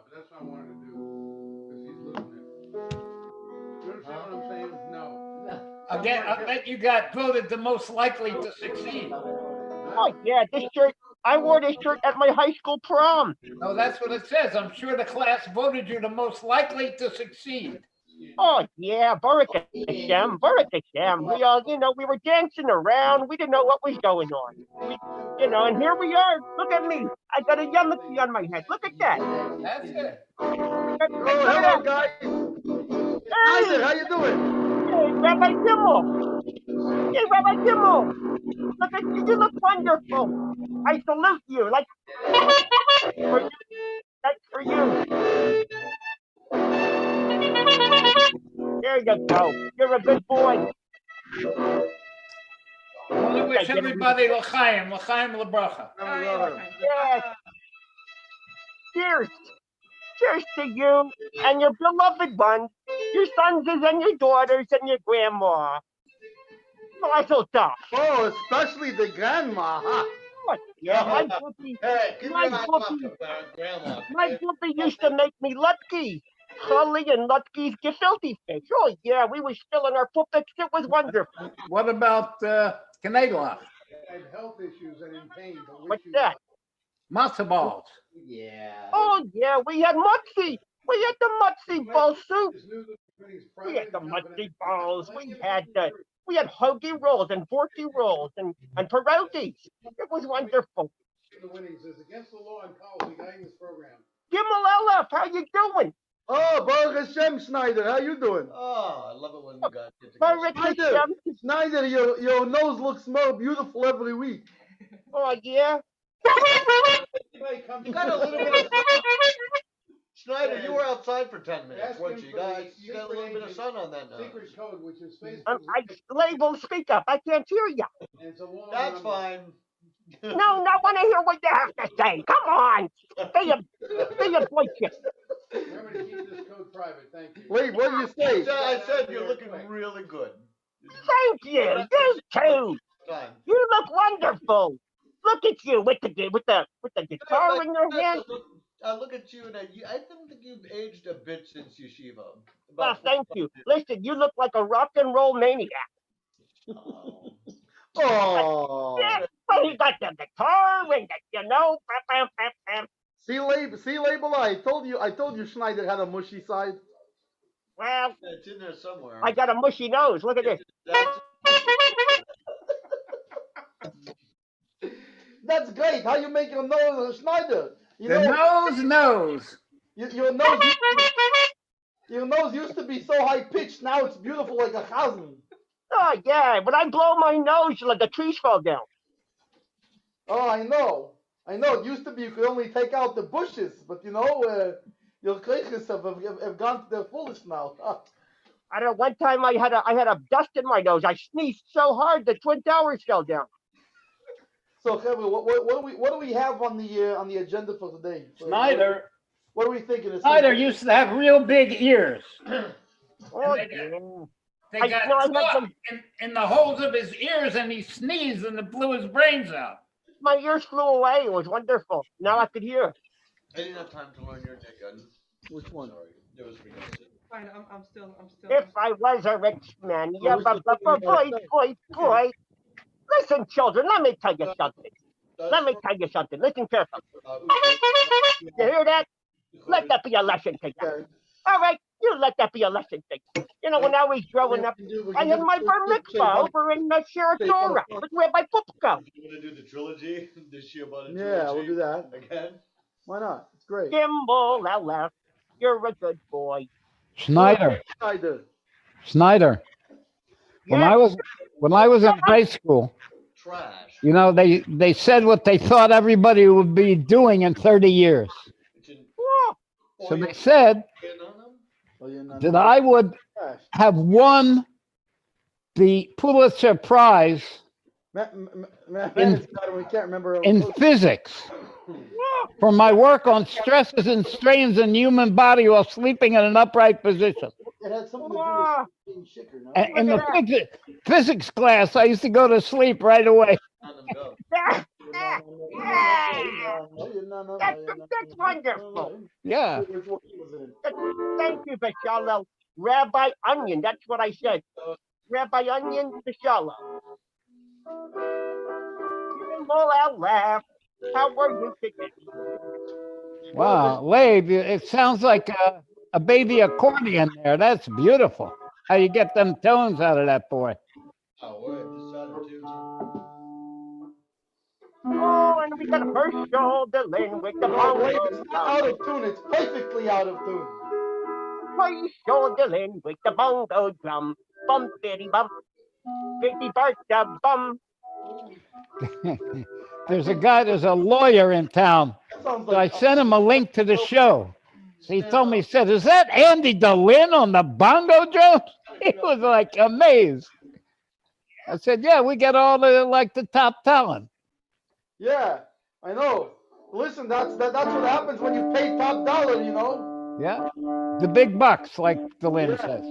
but that's what I wanted to do because he's losing it. You understand what I'm saying? No. I bet you got voted the most likely to succeed. Oh yeah, this shirt. I wore this shirt at my high school prom. No, that's what it says. I'm sure the class voted you the most likely to succeed. Oh yeah, Baruch Hashem, Baruch Hashem. We all, we were dancing around. We didn't know what was going on. And here we are. Look at me. I got a yarmulke on my head. Look at that. That's it. Oh, hello, guys. Hey, how you doing? Hey, Rabbi Kimmel. Hey, Rabbi Kimmel. Look at you. You look wonderful. I salute you. Like, that's for you. There you go. You're a good boy. I want to wish everybody l'chaim l'bracha. Yes. Cheers. Cheers to you and your beloved ones, your sons and your daughters and your grandma. Mazel tov. Oh, especially the grandma, huh? What? Yeah, my puppy used to make me Lutki. Holly and Lutki's gefilte fish. Oh yeah, we were spilling our puppets. It was wonderful. What about Canagla? I had health issues and in pain. What's that? Matzo balls. Yeah. Oh yeah, we had mutzi. We had the mutzi ball soup. We had the mutzi balls. We had hoagie rolls and forky rolls and pierogies. It was wonderful. The winnings is against the law in college. The guy in this program. Gimel Elef, how you doing? Oh, Baruch Hashem, Snyder, how you doing? Oh, I love it when you guys get Baruch together. Hashem. Snyder, your nose looks more beautiful every week. Oh yeah. You got a little bit of Snyder, you were outside for 10 minutes, weren't you? You got a little bit of sun on that nose. Secret code, which is Facebook. Label, speak up. I can't hear you. That's fine. No, I want to hear what you have to say. Come on. Be a boy kid. Remember to keep this code private. Thank you. Wait, what did you say? I said you're looking really good. Thank you. You too. Time. You look wonderful. Look at you with the guitar in your hand. I look at you and I think you've aged a bit since yeshiva. Well, thank you. Listen, you look like a rock and roll maniac. Oh. Yeah, but he got the guitar and bam, bam, bam. See, label. I told you, Schneider had a mushy side. Well, it's in there somewhere. I got a mushy nose. Look at this. That's great. How you make your nose, Schneider? Nose knows. Your nose used to be so high pitched. Now it's beautiful like a chazan. Oh yeah, but I blow my nose like the trees fall down. Oh, I know. It used to be you could only take out the bushes, but your kreiches have gone to their fullest now. I don't know. One time I had a dust in my nose. I sneezed so hard the Twin Towers fell down. So, Kevin, what do we have on the agenda for today? Snyder. What are we thinking? Snyder used to have real big ears. Oh, they got caught in the holes of his ears, and he sneezed, and it blew his brains out. My ears flew away. It was wonderful. Now I could hear. I didn't have time to learn your tikkun. Which one? Sorry, it was Fine, I'm still. If I was a rich man, yeah, but boy. Listen, children, let me tell you something. Listen carefully. You hear that? Let that be a lesson to you. All right, you let that be a lesson to you. When I was growing up, I had my bar mitzvah over in Shiratora with Rabbi Pupko. You want to do the trilogy? The Shiobata trilogy? Yeah, we'll do that. Again? Why not? It's great. Gimbal, LF, you're a good boy. Snyder. Yes. When I was in high school, Trash. they said what they thought everybody would be doing in 30 years. So they said that I would have won the Pulitzer Prize in physics for my work on stresses and strains in human body while sleeping in an upright position. It had something to do with being sicker, no? And in the physics class, I used to go to sleep right away. That's wonderful. Yeah. Thank you, Bashalom. Rabbi Onion, that's what I said. Rabbi Onion, Bashalom. I'll laugh. How are you today? Wow, Labe, it sounds like a baby accordion there. That's beautiful. How you get them tones out of that boy? Oh, and we got Herschel Dylan with the bongo. It's not out of tune. It's perfectly out of tune. Herschel Dylan with the bongo drum. Bum, bitty bum. Bitty bark, bum. There's a lawyer in town. Sounds So I like sent him a link to the show. So he told me, he said, is that Andy DeLynn on the bongo drum? He was like amazed. I said, yeah, we get all the top talent. Yeah, I know. Listen, that's what happens when you pay top dollar, you know? Yeah. The big bucks, like DeLynn says.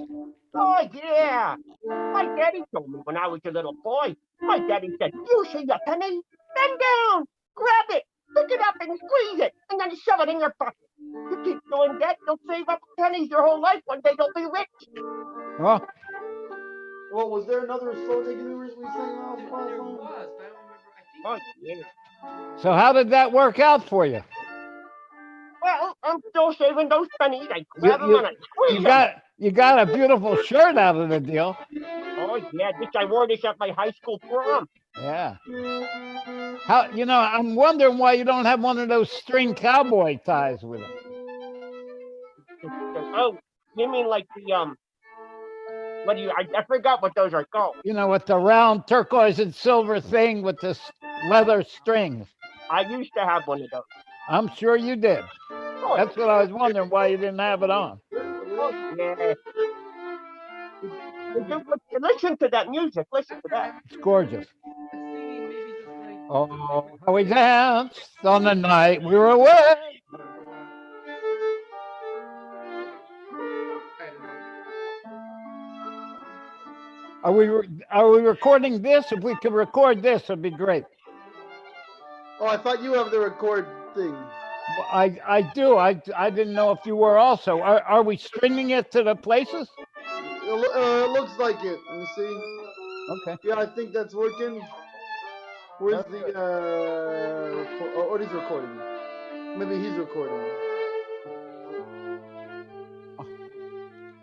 Oh, yeah. My daddy told me when I was a little boy. My daddy said, you see a penny? Bend down, grab it, pick it up and squeeze it, and then shove it in your pocket. You keep doing that, you'll save up pennies your whole life. One day you'll be rich. Well, was there another slow taking we sang last There song? was, but I don't remember. I think. Oh, yeah. so how did that work out for you? Well, I'm still saving those pennies. I grab them and I squeeze them. You got a beautiful shirt out of the deal. Oh, yeah, I wore this at my high school prom. Yeah. How I'm wondering why you don't have one of those string cowboy ties with it. Oh, you mean like the what do you? I forgot what those are called. With the round turquoise and silver thing with the leather strings. I used to have one of those. I'm sure you did. Oh, That's what I was wondering why you didn't have it on. oh yeah. Listen to that music. Listen to that. It's gorgeous. Singing maybe just like. Oh, how we danced on the night we were away. I don't know. Are we recording this? If we could record this, it'd be great. Oh, I thought you have the record thing. I do. I didn't know if you were also. Are we stringing it to the places? It looks like it. Let me see. Okay. Yeah, I think that's working. Where's the what is recording? Maybe he's recording.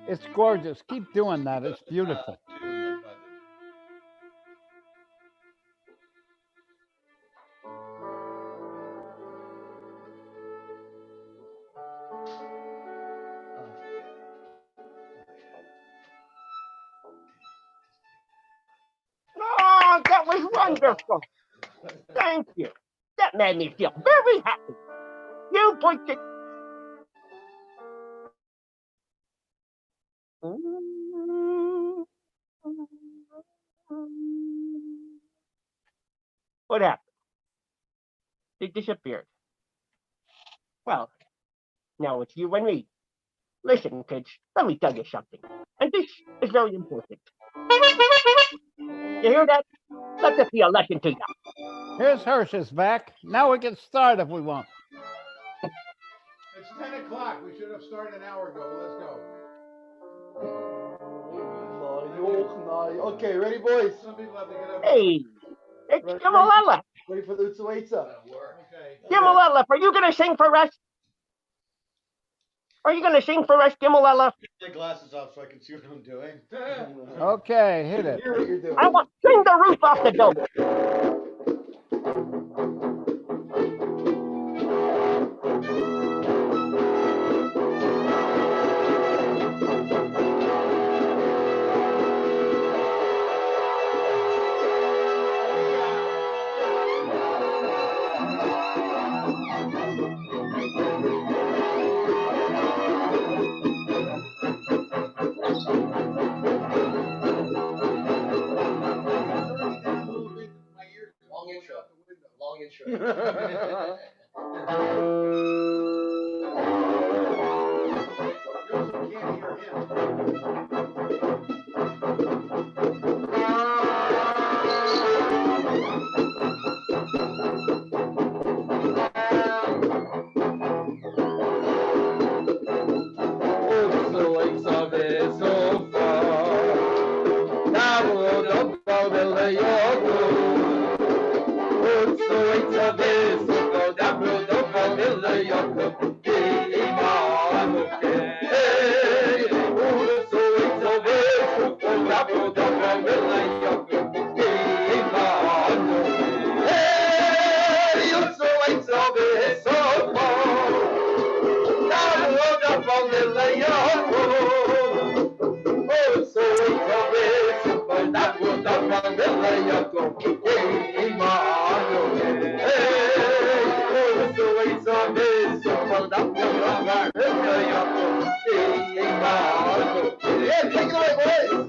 It's gorgeous. Keep doing that. It's beautiful. Oh, that was wonderful. Thank you. That made me feel very happy. You put it. What happened? They disappeared. Well, now it's you and me. Listen, kids, let me tell you something. And this is very important. You hear that? Let this be a lesson to you. Here's Hirsch's back. Now we can start if we want. It's 10 o'clock. We should have started an hour ago. Let's go. Okay, ready, boys? Some people have to get up. Hey, it's Gimalala. Ready for the Utsuwaitza? Okay. Gimalala, are you going to sing for us? Are you going to sing for us, Gimalala? Take glasses off so I can see what I'm doing. Okay, hit it. Hear what you're doing. I want sing the roof off the dome. Long intro. You also can't hear him. Yeah, take it away, boys.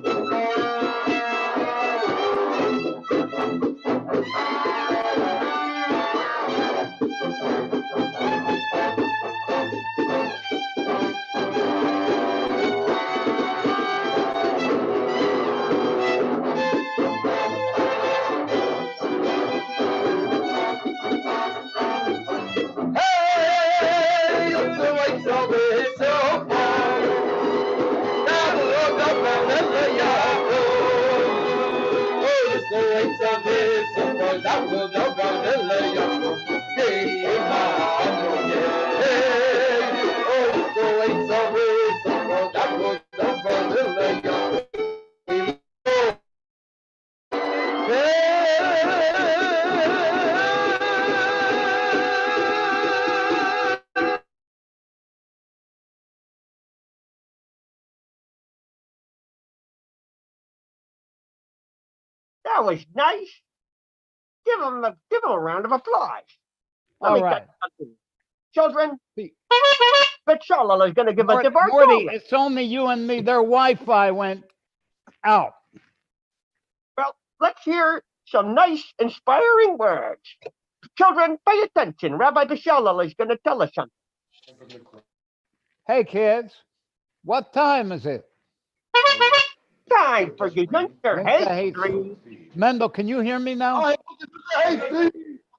That was nice. Give him a round of applause. Let All me tell right. you something. Children, See- Betshalala is going to give us the Morty, it's only you and me. Their Wi-Fi went out. Well, let's hear some nice, inspiring words. Children, pay attention. Rabbi Betshalala is going to tell us something. Hey, kids, what time is it? Time for Gezintahait. Mendel, can you hear me now? Hey, Steve.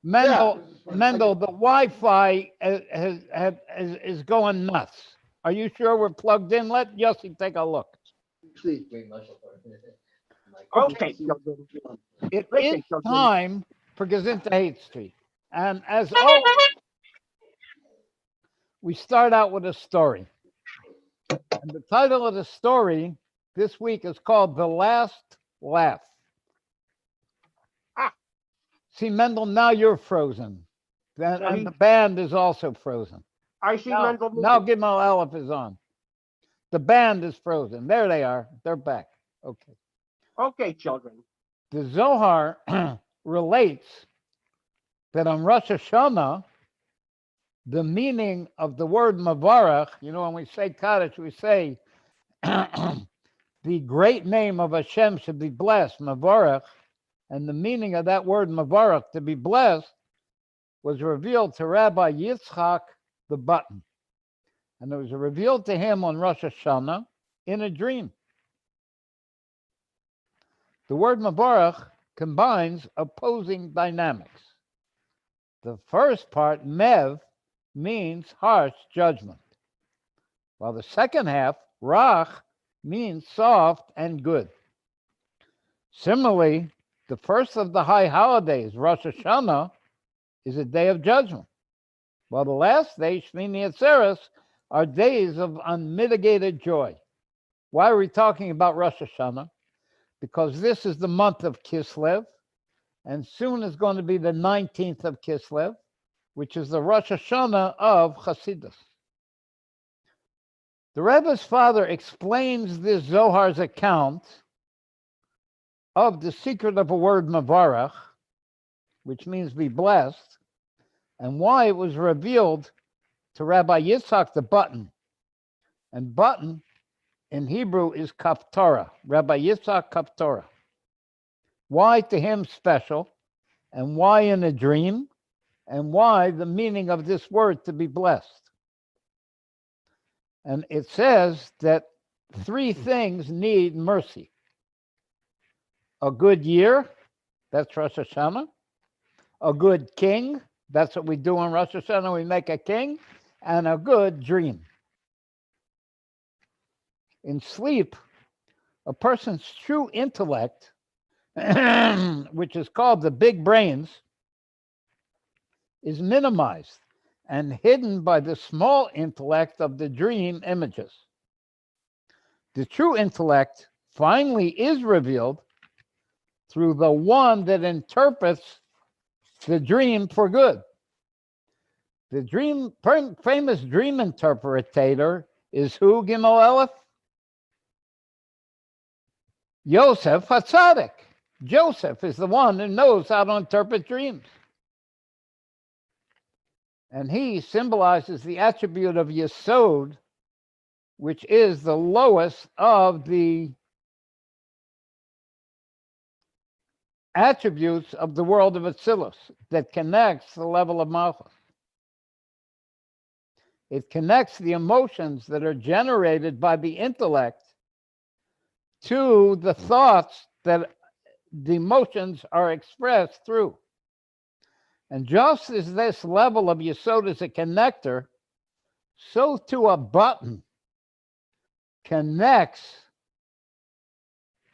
Mendel, the Wi-Fi is going nuts. Are you sure we're plugged in? Let Yossi take a look. Okay, children. It is time for Gezintahait Street. And as always, we start out with a story. And the title of the story this week is called The Last Laugh. See, Mendel, now you're frozen. And the band is also frozen. I see Mendel. Now Gimel Aleph is on. The band is frozen. There they are. They're back. Okay. Okay, children. The Zohar relates that on Rosh Hashanah, the meaning of the word Mavarach, you know, when we say Kaddish, we say the great name of Hashem should be blessed, Mavarach, and the meaning of that word Mavarach, to be blessed, was revealed to Rabbi Yitzchak the Button. And it was revealed to him on Rosh Hashanah in a dream. The word Mavarach combines opposing dynamics. The first part, Mev, means harsh judgment, while the second half, Rach, means soft and good. Similarly, the first of the high holidays, Rosh Hashanah, is a day of judgment, while the last day, Shmini Atzeres, are days of unmitigated joy. Why are we talking about Rosh Hashanah? Because this is the month of Kislev, and soon is going to be the 19th of Kislev, which is the Rosh Hashanah of Hasidus. The Rebbe's father explains this Zohar's account of the secret of a word Mavarach, which means be blessed, and why it was revealed to Rabbi Yitzchak the Button. And Button in Hebrew is Kaptorah, Rabbi Yitzchak Kaptorah. Why to him special, and why in a dream, and why the meaning of this word to be blessed. And it says that three things need mercy. A good year, that's Rosh Hashanah. A good king, that's what we do on Rosh Hashanah, we make a king. And a good dream. In sleep, a person's true intellect, which is called the big brains, is minimized and hidden by the small intellect of the dream images. The true intellect finally is revealed through the one that interprets the dream for good. The famous dream interpretator is who, Gimel Aleph? Yosef HaTzadik. Joseph is the one who knows how to interpret dreams. And he symbolizes the attribute of Yesod, which is the lowest of the attributes of the world of Atzilus that connects the level of Malchus. It connects the emotions that are generated by the intellect to the thoughts that the emotions are expressed through. And just as this level of Yesod is a connector, so too a button connects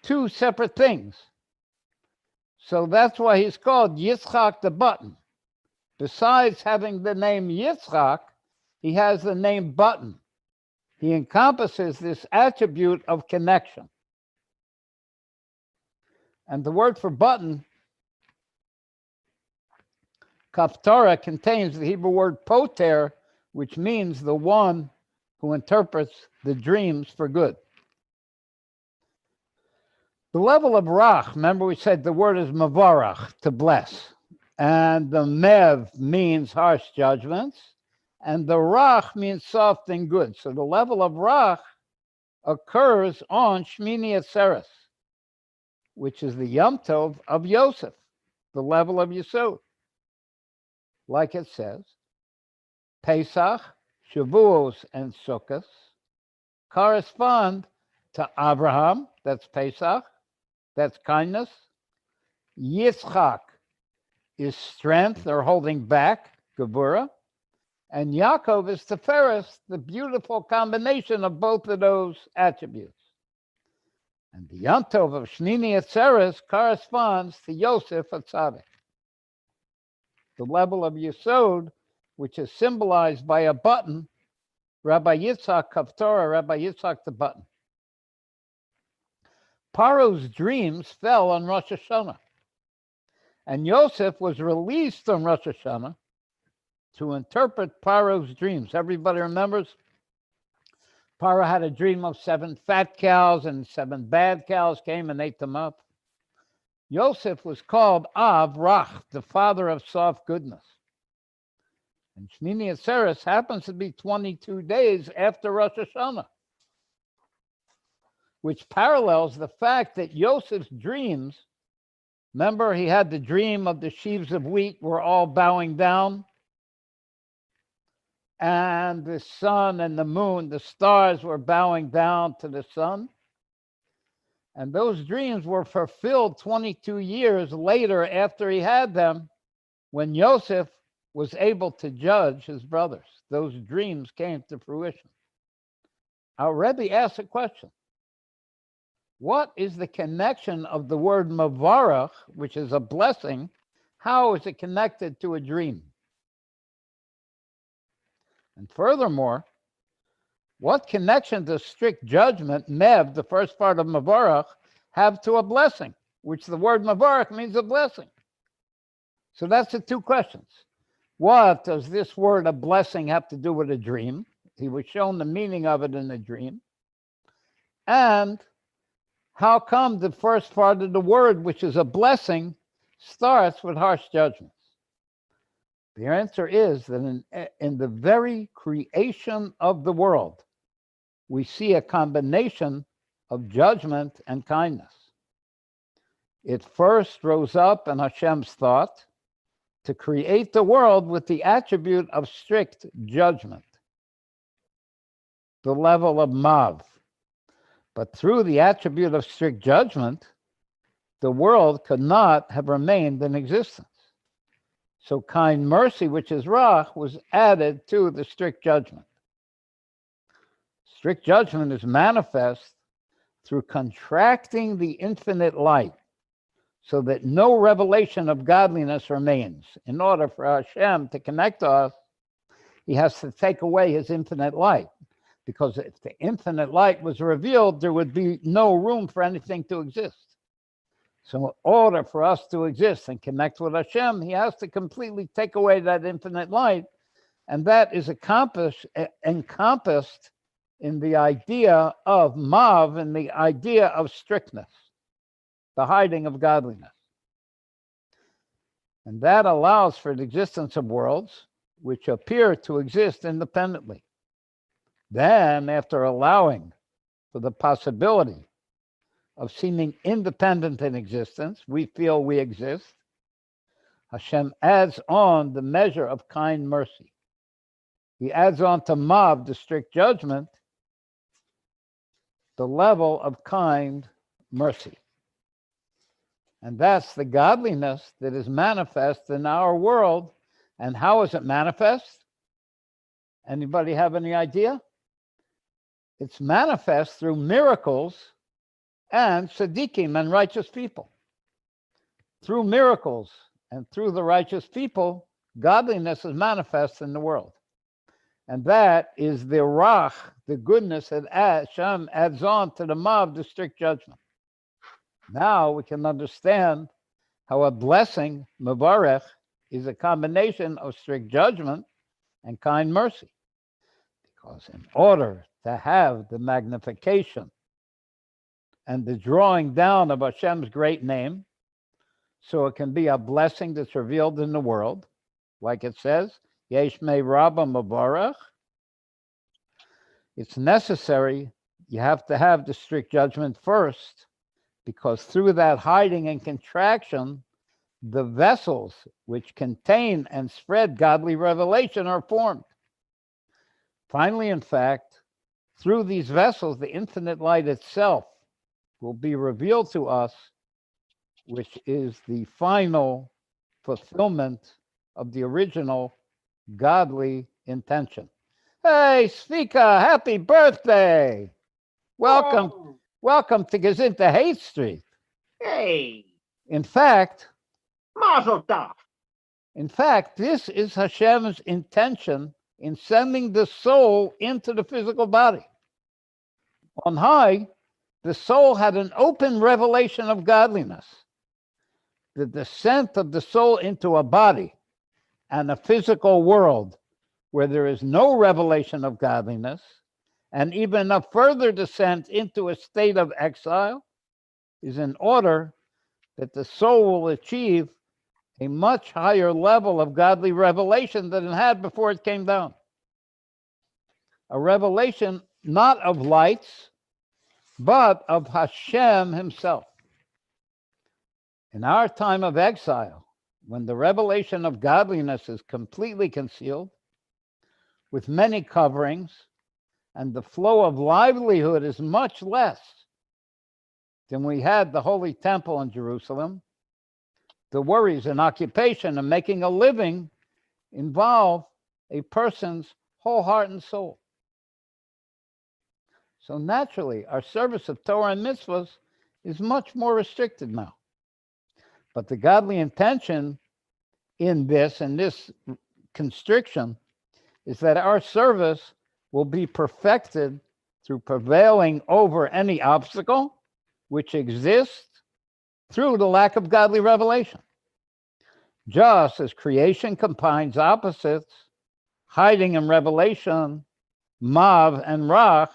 two separate things. So that's why he's called Yitzchak the button. Besides having the name Yitzchak, he has the name button. He encompasses this attribute of connection. And the word for button, Kaptara, contains the Hebrew word poter, which means the one who interprets the dreams for good. The level of Rach, remember we said the word is Mavarach, to bless. And the Mev means harsh judgments. And the Rach means soft and good. So the level of Rach occurs on Shmini Atzeres, which is the Yom Tov of Yosef, the level of Yesod. Like it says, Pesach, Shavuos, and Sukkot correspond to Abraham, that's Pesach, that's kindness. Yitzchak is strength or holding back, Gevurah. And Yaakov is Tiferes, the beautiful combination of both of those attributes. And the Yom Tov of Shmini Atzeres corresponds to Yosef Atzadik, the level of Yesod, which is symbolized by a button, Rabbi Yitzhak Kaftorah, Rabbi Yitzhak the button. Paro's dreams fell on Rosh Hashanah, and Yosef was released on Rosh Hashanah to interpret Paro's dreams. Everybody remembers? Paro had a dream of 7 fat cows, and 7 bad cows came and ate them up. Yosef was called Av Rach, the father of soft goodness. And Shmini Atzeres happens to be 22 days after Rosh Hashanah, which parallels the fact that Yosef's dreams, remember he had the dream of the sheaves of wheat were all bowing down, and the sun and the moon, the stars were bowing down to the sun. And those dreams were fulfilled 22 years later after he had them, when Yosef was able to judge his brothers. Those dreams came to fruition. Our Rebbe asked a question. What is the connection of the word mavarach, which is a blessing? How is it connected to a dream? And furthermore, what connection does strict judgment, mev, the first part of mavarach, have to a blessing, which the word mavarach means a blessing? So that's the two questions. What does this word, a blessing, have to do with a dream? He was shown the meaning of it in a dream. And how come the first part of the word, which is a blessing, starts with harsh judgments? The answer is that in the very creation of the world, we see a combination of judgment and kindness. It first rose up in Hashem's thought to create the world with the attribute of strict judgment, the level of Mav. But through the attribute of strict judgment, the world could not have remained in existence. So kind mercy, which is Rach, was added to the strict judgment. Strict judgment is manifest through contracting the infinite light so that no revelation of godliness remains. In order for Hashem to connect to us, he has to take away his infinite light. Because if the infinite light was revealed, there would be no room for anything to exist. So in order for us to exist and connect with Hashem, he has to completely take away that infinite light. And that is encompassed in the idea of Mav and the idea of strictness. the hiding of godliness. And that allows for the existence of worlds which appear to exist independently. Then, after allowing for the possibility of seeming independent in existence, we feel we exist, Hashem adds on the measure of kind mercy. He adds on to Mav, the strict judgment, the level of kind mercy. And that's the godliness that is manifest in our world. And how is it manifest? Anybody have any idea? It's manifest through miracles and tzaddikim and righteous people. Through miracles and through the righteous people, godliness is manifest in the world. And that is the rach, the goodness that Hashem adds on to the mav, the strict judgment. Now we can understand how a blessing, mevarech, is a combination of strict judgment and kind mercy. Because in order to have the magnification and the drawing down of Hashem's great name, so it can be a blessing that's revealed in the world, like it says, Yesh me rabba mevarech, it's necessary, you have to have the strict judgment first, because through that hiding and contraction, the vessels which contain and spread godly revelation are formed. Finally, in fact, through these vessels, the infinite light itself will be revealed to us, which is the final fulfillment of the original godly intention. Hey, Svika, happy birthday! Welcome, welcome to Gezintahait Street. Hey, In fact, mazel tov. In fact, this is Hashem's intention in sending the soul into the physical body. On high, the soul had an open revelation of godliness. The descent of the soul into a body and a physical world where there is no revelation of godliness, and even a further descent into a state of exile, is in order that the soul will achieve a much higher level of godly revelation than it had before it came down. A revelation not of lights, but of Hashem himself. In our time of exile, when the revelation of godliness is completely concealed, with many coverings, and the flow of livelihood is much less than we had the Holy Temple in Jerusalem, the worries and occupation and making a living involve a person's whole heart and soul. So naturally, our service of Torah and mitzvahs is much more restricted now. But the godly intention in this constriction is that our service will be perfected through prevailing over any obstacle which exists through the lack of godly revelation. Just as creation combines opposites, hiding and revelation, mav and rach,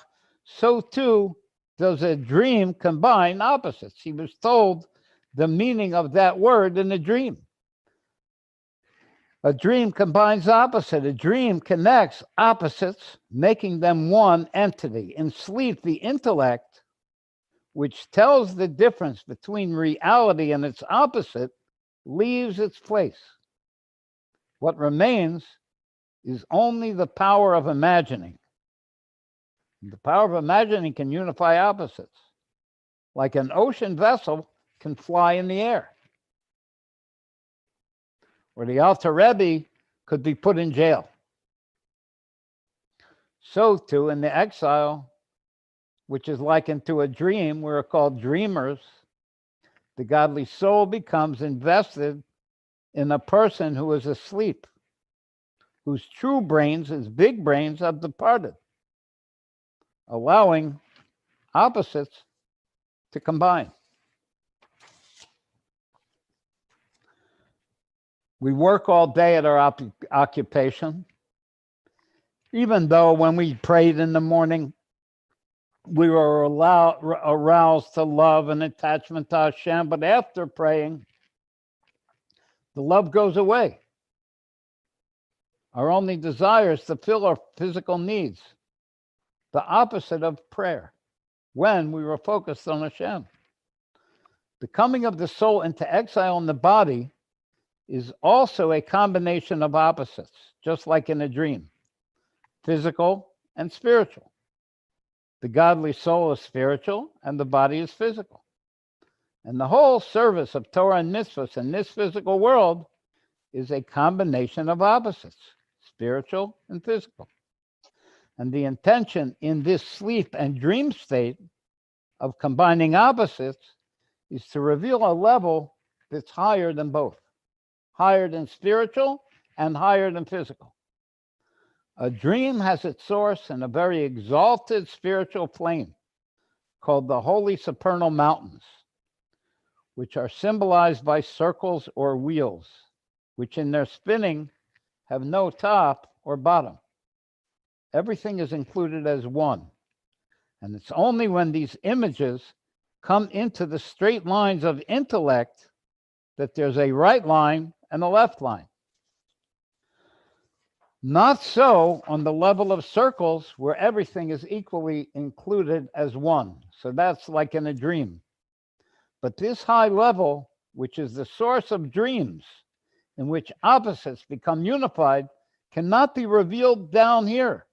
so too does a dream combine opposites. He was told the meaning of that word in a dream. A dream combines opposite. A dream connects opposites, making them one entity. In sleep, the intellect, which tells the difference between reality and its opposite, leaves its place. What remains is only the power of imagining. The power of imagining can unify opposites, like an ocean vessel can fly in the air. Or the Alter Rebbe could be put in jail. So too in the exile, which is likened to a dream, we're called dreamers, the godly soul becomes invested in a person who is asleep, whose true brains, his big brains, have departed, allowing opposites to combine. We work all day at our occupation, even though when we prayed in the morning, we were aroused to love and attachment to Hashem, but after praying, the love goes away. Our only desire is to fill our physical needs, the opposite of prayer, when we were focused on Hashem. The coming of the soul into exile in the body is also a combination of opposites, just like in a dream, physical and spiritual. The godly soul is spiritual and the body is physical. And the whole service of Torah and mitzvahs in this physical world is a combination of opposites, spiritual and physical. And the intention in this sleep and dream state of combining opposites is to reveal a level that's higher than both, higher than spiritual and higher than physical. A dream has its source in a very exalted spiritual plane called the Holy Supernal Mountains, which are symbolized by circles or wheels, which in their spinning have no top or bottom. Everything is included as one. And it's only when these images come into the straight lines of intellect that there's a right line and a left line. Not so on the level of circles where everything is equally included as one. So that's like in a dream. But this high level, which is the source of dreams, in which opposites become unified, cannot be revealed down here.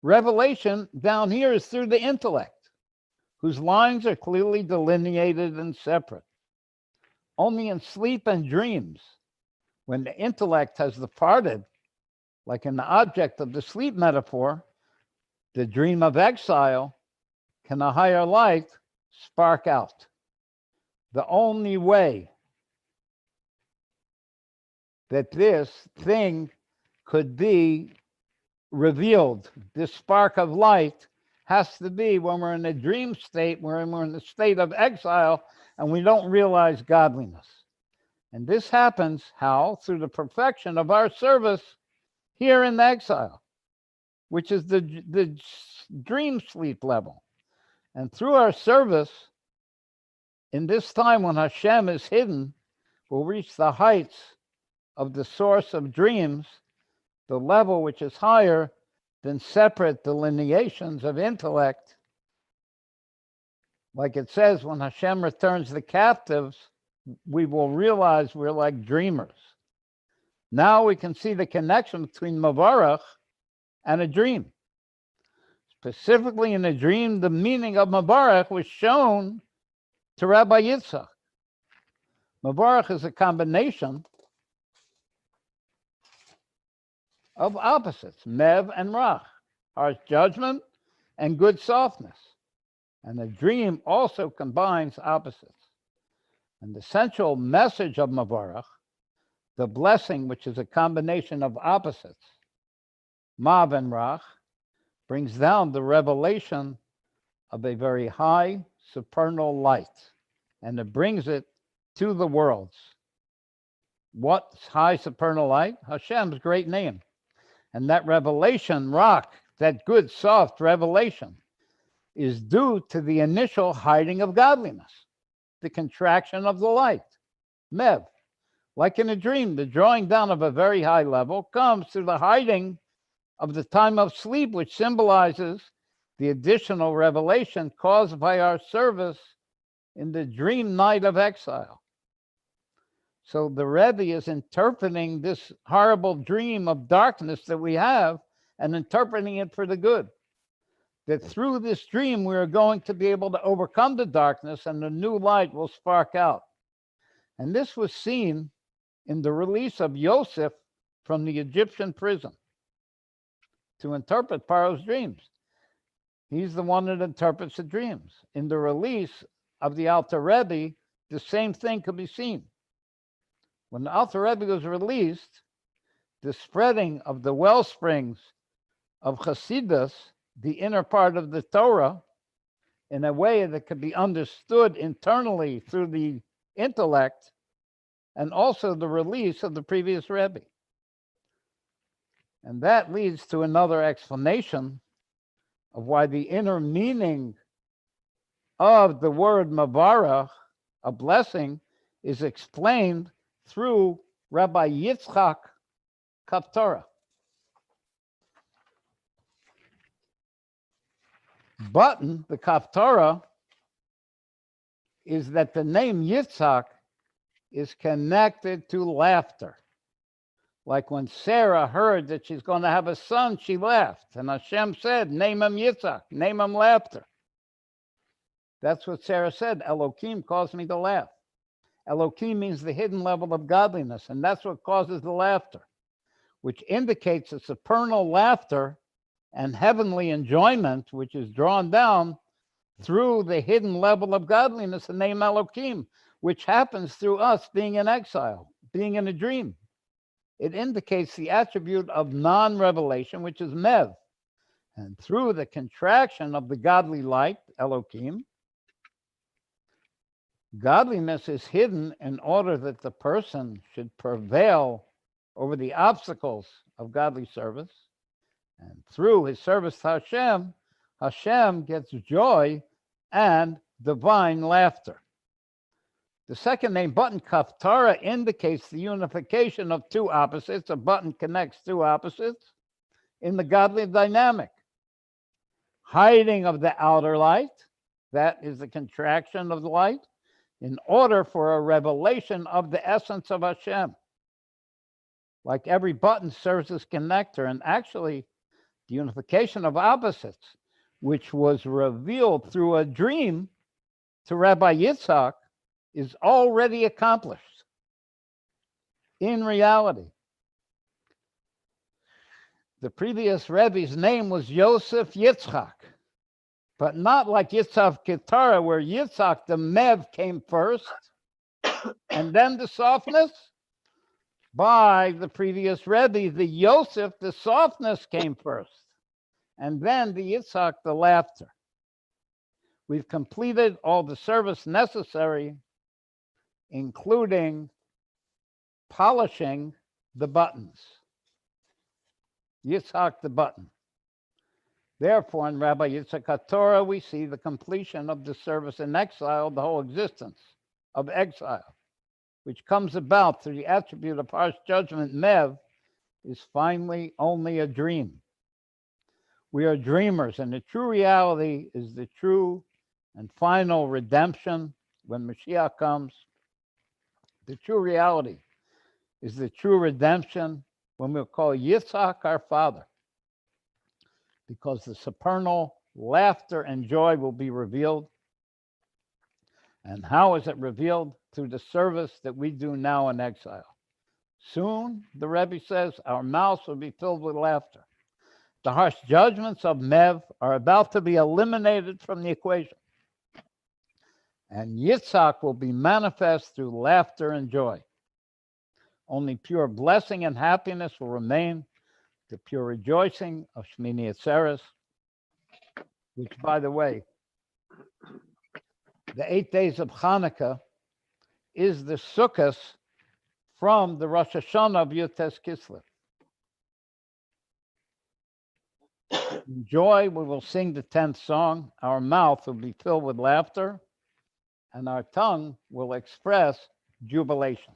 Revelation down here is through the intellect, whose lines are clearly delineated and separate. Only in sleep and dreams, when the intellect has departed, like in the object of the sleep metaphor, the dream of exile, can a higher light spark out. The only way that this thing could be revealed, this spark of light, has to be when we're in a dream state, when we're in the state of exile, and we don't realize godliness. And this happens how? Through the perfection of our service here in the exile, which is the dream sleep level. And through our service, in this time when Hashem is hidden, we'll reach the heights of the source of dreams, the level which is higher than separate delineations of intellect. Like it says, when Hashem returns the captives, we will realize we're like dreamers. Now we can see the connection between Mavarach and a dream. Specifically in a dream, the meaning of Mavarach was shown to Rabbi Yitzchak. Mavarach is a combination of opposites, Mev and Rach, harsh judgment and good softness. And the dream also combines opposites. And the central message of Mavarach, the blessing, which is a combination of opposites, Mav and Rach, brings down the revelation of a very high supernal light, and it brings it to the worlds. What's high supernal light? Hashem's great name. And that revelation, Rach, that good, soft revelation, is due to the initial hiding of godliness, the contraction of the light, Mev. Like in a dream, the drawing down of a very high level comes through the hiding of the time of sleep, which symbolizes the additional revelation caused by our service in the dream night of exile. So the Rebbe is interpreting this horrible dream of darkness that we have and interpreting it for the good. That through this dream, we are going to be able to overcome the darkness and the new light will spark out. And this was seen in the release of Yosef from the Egyptian prison to interpret Pharaoh's dreams. He's the one that interprets the dreams. In the release of the Alter Rebbe, the same thing could be seen. When the Alter Rebbe was released, the spreading of the well springs of Hasidus, the inner part of the Torah, in a way that could be understood internally through the intellect, and also the release of the previous Rebbe. And that leads to another explanation of why the inner meaning of the word Mavarach, a blessing, is explained through Rabbi Yitzchak Kaptora. Button, the Kaptora, is that the name Yitzchak is connected to laughter. Like when Sarah heard that she's going to have a son, she laughed. And Hashem said, name him Yitzchak, name him laughter. That's what Sarah said. Elohim caused me to laugh. Elohim means the hidden level of godliness, and that's what causes the laughter, which indicates a supernal laughter and heavenly enjoyment, which is drawn down through the hidden level of godliness, the name Elohim, which happens through us being in exile, being in a dream. It indicates the attribute of non-revelation, which is Mev. And through the contraction of the godly light, Elohim, godliness is hidden in order that the person should prevail over the obstacles of godly service. And through his service to Hashem, Hashem gets joy and divine laughter. The second name, button Kaftara, indicates the unification of two opposites. A button connects two opposites in the godly dynamic. Hiding of the outer light, that is the contraction of the light, in order for a revelation of the essence of Hashem. Like every button serves as connector, and actually the unification of opposites, which was revealed through a dream to Rabbi Yitzchak, is already accomplished in reality. The previous Rebbe's name was Yosef Yitzchak, but not like Yitzchak Ketara, where Yitzchak, the Mev, came first, and then the softness. By the previous Rebbe, the Yosef, the softness, came first, and then the Yitzchak, the laughter. We've completed all the service necessary, including polishing the buttons. Yitzchak, the button. Therefore, in Rabbi Yitzchak HaTorah, we see the completion of the service in exile, the whole existence of exile, which comes about through the attribute of harsh judgment, Mev, is finally only a dream. We are dreamers, and the true reality is the true and final redemption when Moshiach comes. The true reality is the true redemption when we'll call Yitzhak our father, because the supernal laughter and joy will be revealed. And how is it revealed? Through the service that we do now in exile. Soon, the Rebbe says, our mouths will be filled with laughter. The harsh judgments of Mev are about to be eliminated from the equation. And Yitzhak will be manifest through laughter and joy. Only pure blessing and happiness will remain, the pure rejoicing of Shmini Atzeres, which, by the way, the 8 days of Hanukkah is the Sukkot from the Rosh Hashanah of Yutes Kislev. In joy, we will sing the 10th song. Our mouth will be filled with laughter, and our tongue will express jubilation.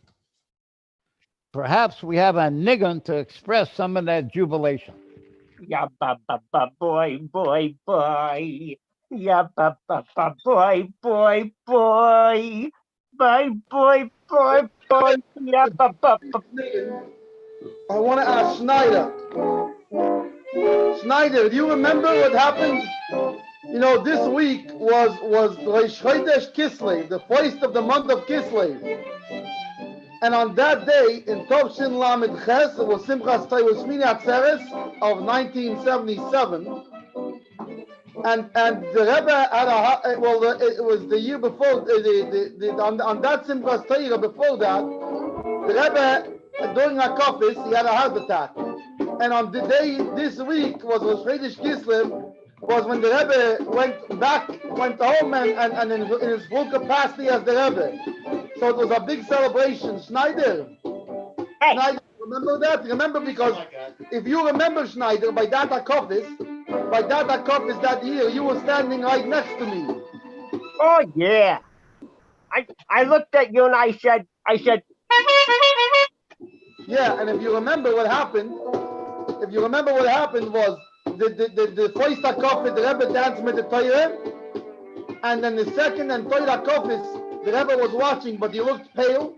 Perhaps we have a niggun to express some of that jubilation. Ya ba ba ba boy boy boy. Ya ba ba ba boy boy boy. Boy boy boy boy. Ya ba ba ba. I want to ask Schneider. Schneider, do you remember what happened? You know, this week was Rosh Chodesh Kislev, the first of the month of Kislev. And on that day, in Tovshin Lamed Ches, it was Simchas Torah, Shmini Atzeres of 1977. And the Rebbe had it was the year before, on that Simchas Torah before that, the Rebbe, during HaKofis, he had a heart attack. And on the day this week was Rosh Chodesh Kislev, was when the Rebbe went home and in his full capacity as the Rebbe. So it was a big celebration. Schneider, Hey. Schneider, remember that? Remember, because if you remember, Schneider, by that HaKofis, By that Akop is that year, you were standing right next to me. Oh yeah. I looked at you and I said, Yeah, and if you remember what happened was the first Akop, the Rebbe danced with the Torah, and then the second and third Akop, the Rebbe was watching, but he looked pale.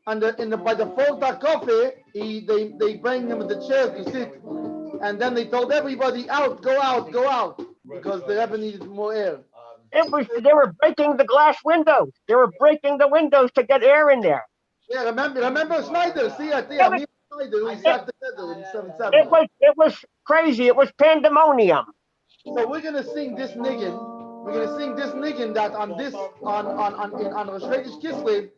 And by the fourth Akop, they bring him in the chair to sit. And then they told everybody, go out, because the Rebbe needed more air. they were breaking the glass windows. They were breaking the windows to get air in there. Yeah, remember Schneider? See, I think me and Schneider, we sat together in 77. It was crazy. It was pandemonium. So we're gonna sing this niggin. We're gonna sing this niggin that on Rosh Chodesh Kislev,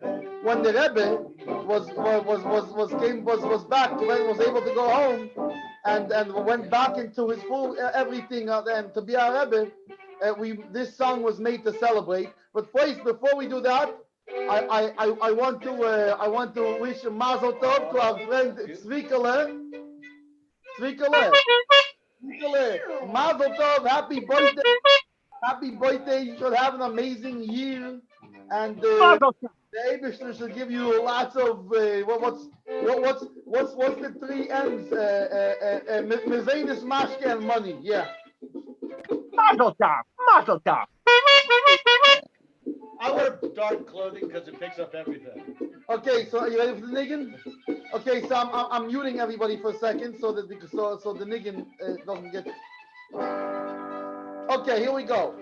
when the Rebbe was back, was able to go home, and went back into his full everything, and to be our Rebbe. This song was made to celebrate. But first, before we do that, I want to wish a Mazel Tov to our friend Tzvikale. Mazel Tov, happy birthday. You should have an amazing year, and the Eibishter should give you lots of what's the three M's? Mercedes, Mashke, and money. Yeah. Mazel tov. I wear dark clothing because it picks up everything. Okay, so are you ready for the niggin? Okay, so I'm muting everybody for a second so that the niggin doesn't get. Okay, here we go.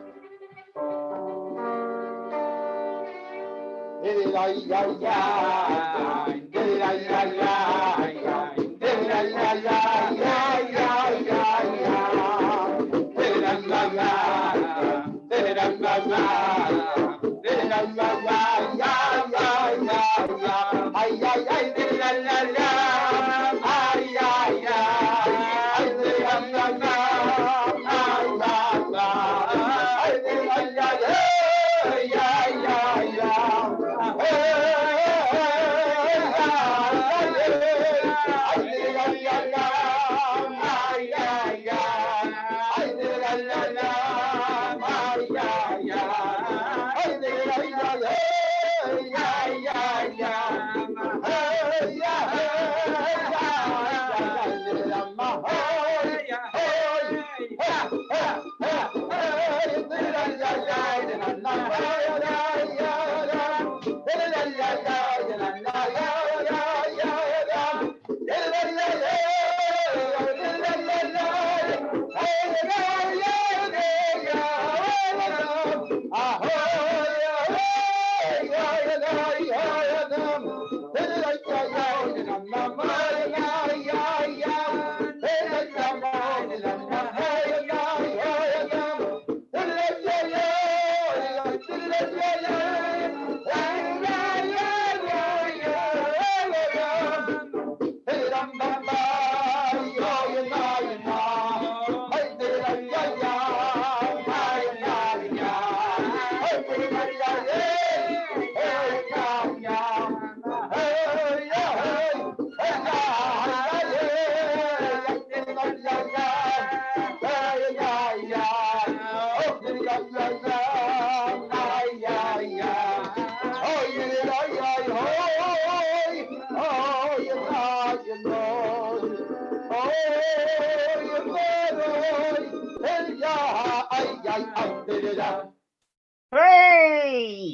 Hey!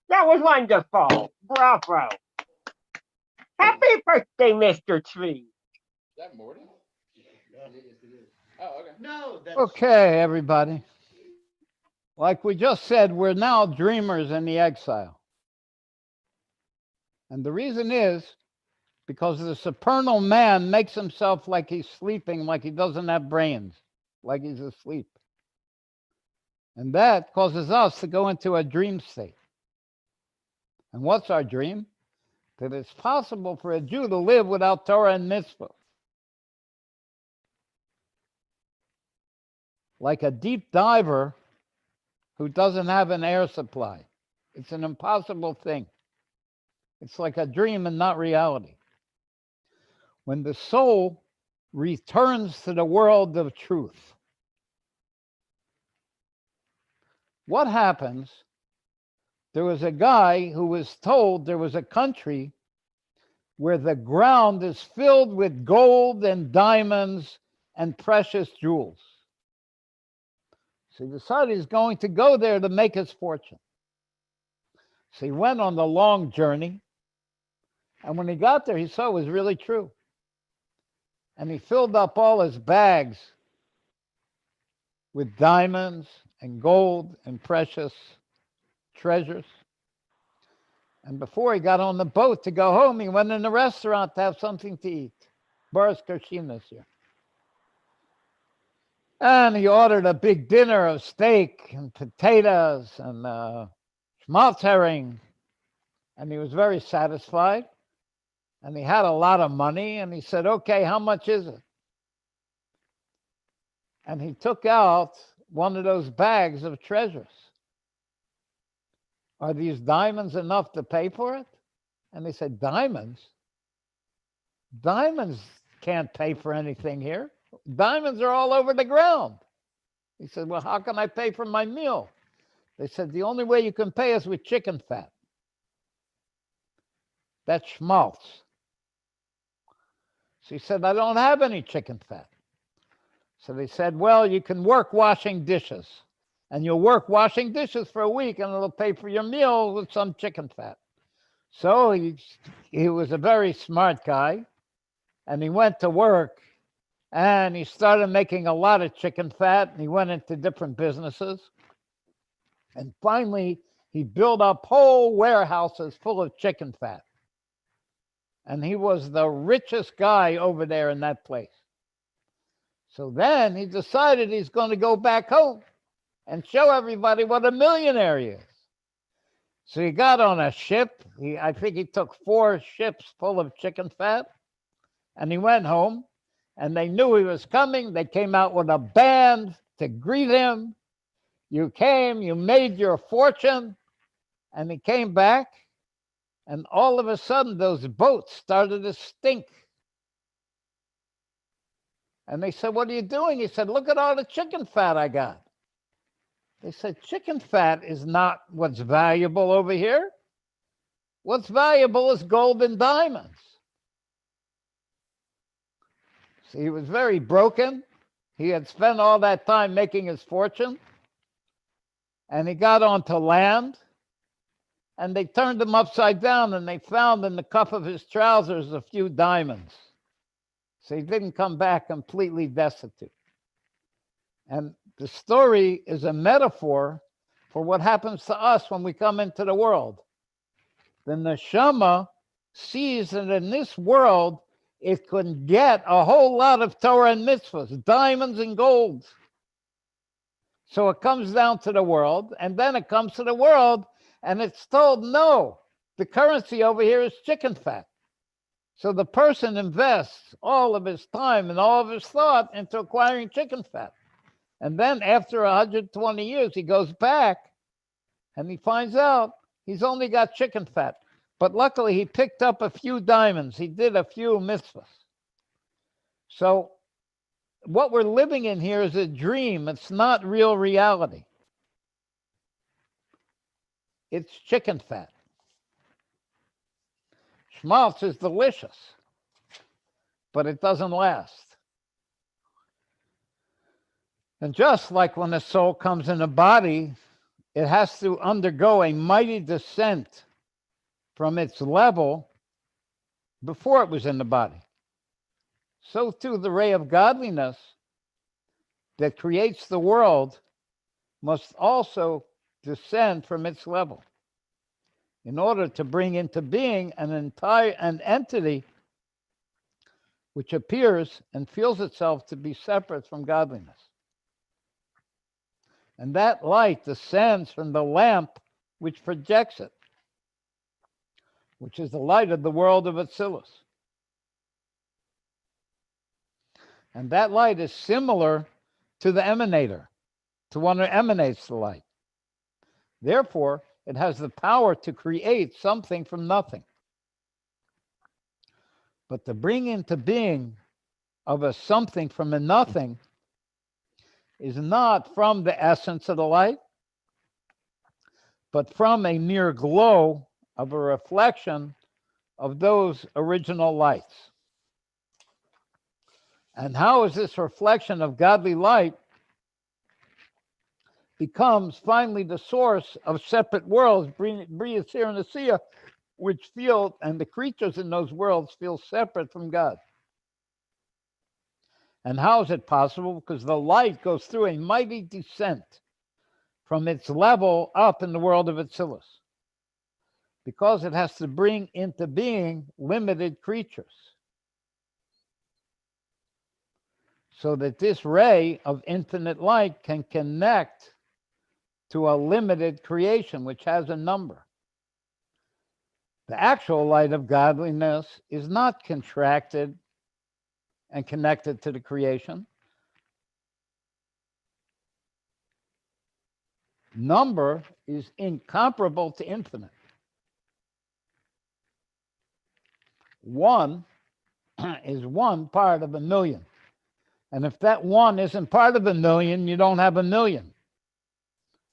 That was wonderful. Bravo. Happy birthday, Mr. Tree. Is that Morty? Oh, okay. No, that's Okay, everybody. Like we just said, we're now dreamers in the exile. And the reason is because the supernal man makes himself like he's sleeping, like he doesn't have brains, like he's asleep. And that causes us to go into a dream state. And what's our dream? That it's possible for a Jew to live without Torah and mitzvah. Like a deep diver who doesn't have an air supply. It's an impossible thing. It's like a dream and not reality. When the soul returns to the world of truth. What happens? There was a guy who was told there was a country where the ground is filled with gold and diamonds and precious jewels. So he decided he's going to go there to make his fortune. So he went on the long journey. And when he got there, he saw it was really true. And he filled up all his bags with diamonds and gold and precious treasures. And before he got on the boat to go home, he went in the restaurant to have something to eat. Boris Kershim this year. And he ordered a big dinner of steak and potatoes and schmaltz herring. And he was very satisfied. And he had a lot of money. And he said, okay, how much is it? And he took out one of those bags of treasures. Are these diamonds enough to pay for it? And they said, diamonds? Diamonds can't pay for anything here. Diamonds are all over the ground. He said, well, how can I pay for my meal? They said, the only way you can pay is with chicken fat. That's schmaltz. So he said, I don't have any chicken fat. So they said, well, you can work washing dishes. And you'll work washing dishes for a week and it'll pay for your meal with some chicken fat. So he was a very smart guy. And he went to work and he started making a lot of chicken fat. And he went into different businesses. And finally, he built up whole warehouses full of chicken fat. And he was the richest guy over there in that place. So then he decided he's going to go back home and show everybody what a millionaire he is. So he got on a ship. I think he took 4 ships full of chicken fat. And he went home. And they knew he was coming. They came out with a band to greet him. You came, you made your fortune. And he came back. And all of a sudden, those boats started to stink. And they said, what are you doing? He said, look at all the chicken fat I got. They said, chicken fat is not what's valuable over here. What's valuable is gold and diamonds. So he was very broken. He had spent all that time making his fortune. And he got onto land. And they turned him upside down and they found in the cuff of his trousers a few diamonds. So he didn't come back completely destitute. And the story is a metaphor for what happens to us when we come into the world. The neshama sees that in this world, it can get a whole lot of Torah and mitzvahs, diamonds and gold. So it comes down to the world, and then it comes to the world, and it's told, no, the currency over here is chicken fat. So the person invests all of his time and all of his thought into acquiring chicken fat. And then after 120 years, he goes back and he finds out he's only got chicken fat. But luckily, he picked up a few diamonds. He did a few mitzvahs. So what we're living in here is a dream. It's not real reality. It's chicken fat. Schmaltz is delicious, but it doesn't last. And just like when the soul comes in a body, it has to undergo a mighty descent from its level before it was in the body. So too the ray of godliness that creates the world must also descend from its level in order to bring into being an entity which appears and feels itself to be separate from godliness. And that light descends from the lamp which projects it, which is the light of the world of Atzilus. And that light is similar to the emanator, to one who emanates the light. Therefore, it has the power to create something from nothing. But to bring into being of a something from a nothing is not from the essence of the light, but from a mere glow of a reflection of those original lights. And how is this reflection of godly light becomes finally the source of separate worlds, Bria, Sir, and Asiya, which feel, and the creatures in those worlds feel separate from God. And how is it possible? Because the light goes through a mighty descent from its level up in the world of Atzilus. Because it has to bring into being limited creatures. So that this ray of infinite light can connect to a limited creation, which has a number. The actual light of godliness is not contracted and connected to the creation. Number is incomparable to infinite. One is one part of a million. And if that one isn't part of a million, you don't have a million.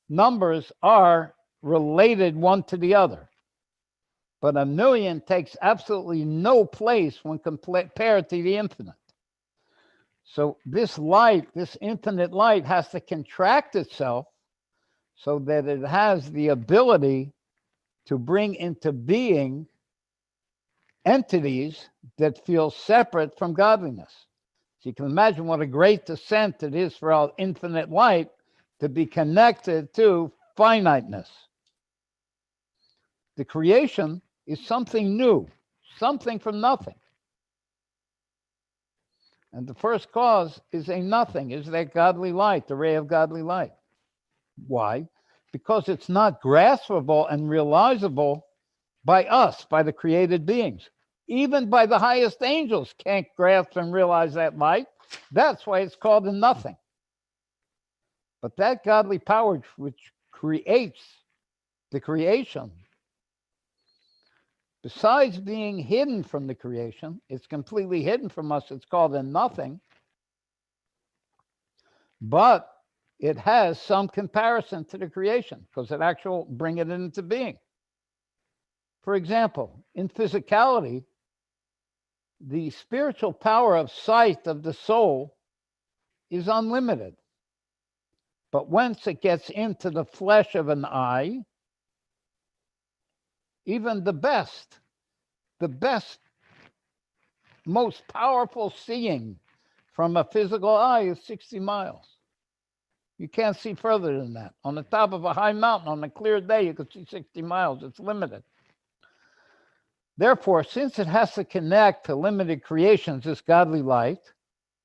Numbers are related one to the other. But a million takes absolutely no place when compared to the infinite. So this light, this infinite light, has to contract itself so that it has the ability to bring into being entities that feel separate from godliness. So you can imagine what a great descent it is for our infinite light to be connected to finiteness. The creation is something new, something from nothing. And the first cause is a nothing, is that godly light, the ray of godly light. Why? Because it's not graspable and realizable by us, by the created beings. Even by the highest angels can't grasp and realize that light. That's why it's called a nothing. But that godly power which creates the creation, besides being hidden from the creation, it's completely hidden from us. It's called a nothing. But it has some comparison to the creation because it actually brings it into being. For example, in physicality, the spiritual power of sight of the soul is unlimited. But once it gets into the flesh of an eye, even the best, most powerful seeing from a physical eye is 60 miles. You can't see further than that. On the top of a high mountain, on a clear day, you can see 60 miles. It's limited. Therefore, since it has to connect to limited creations, this godly light,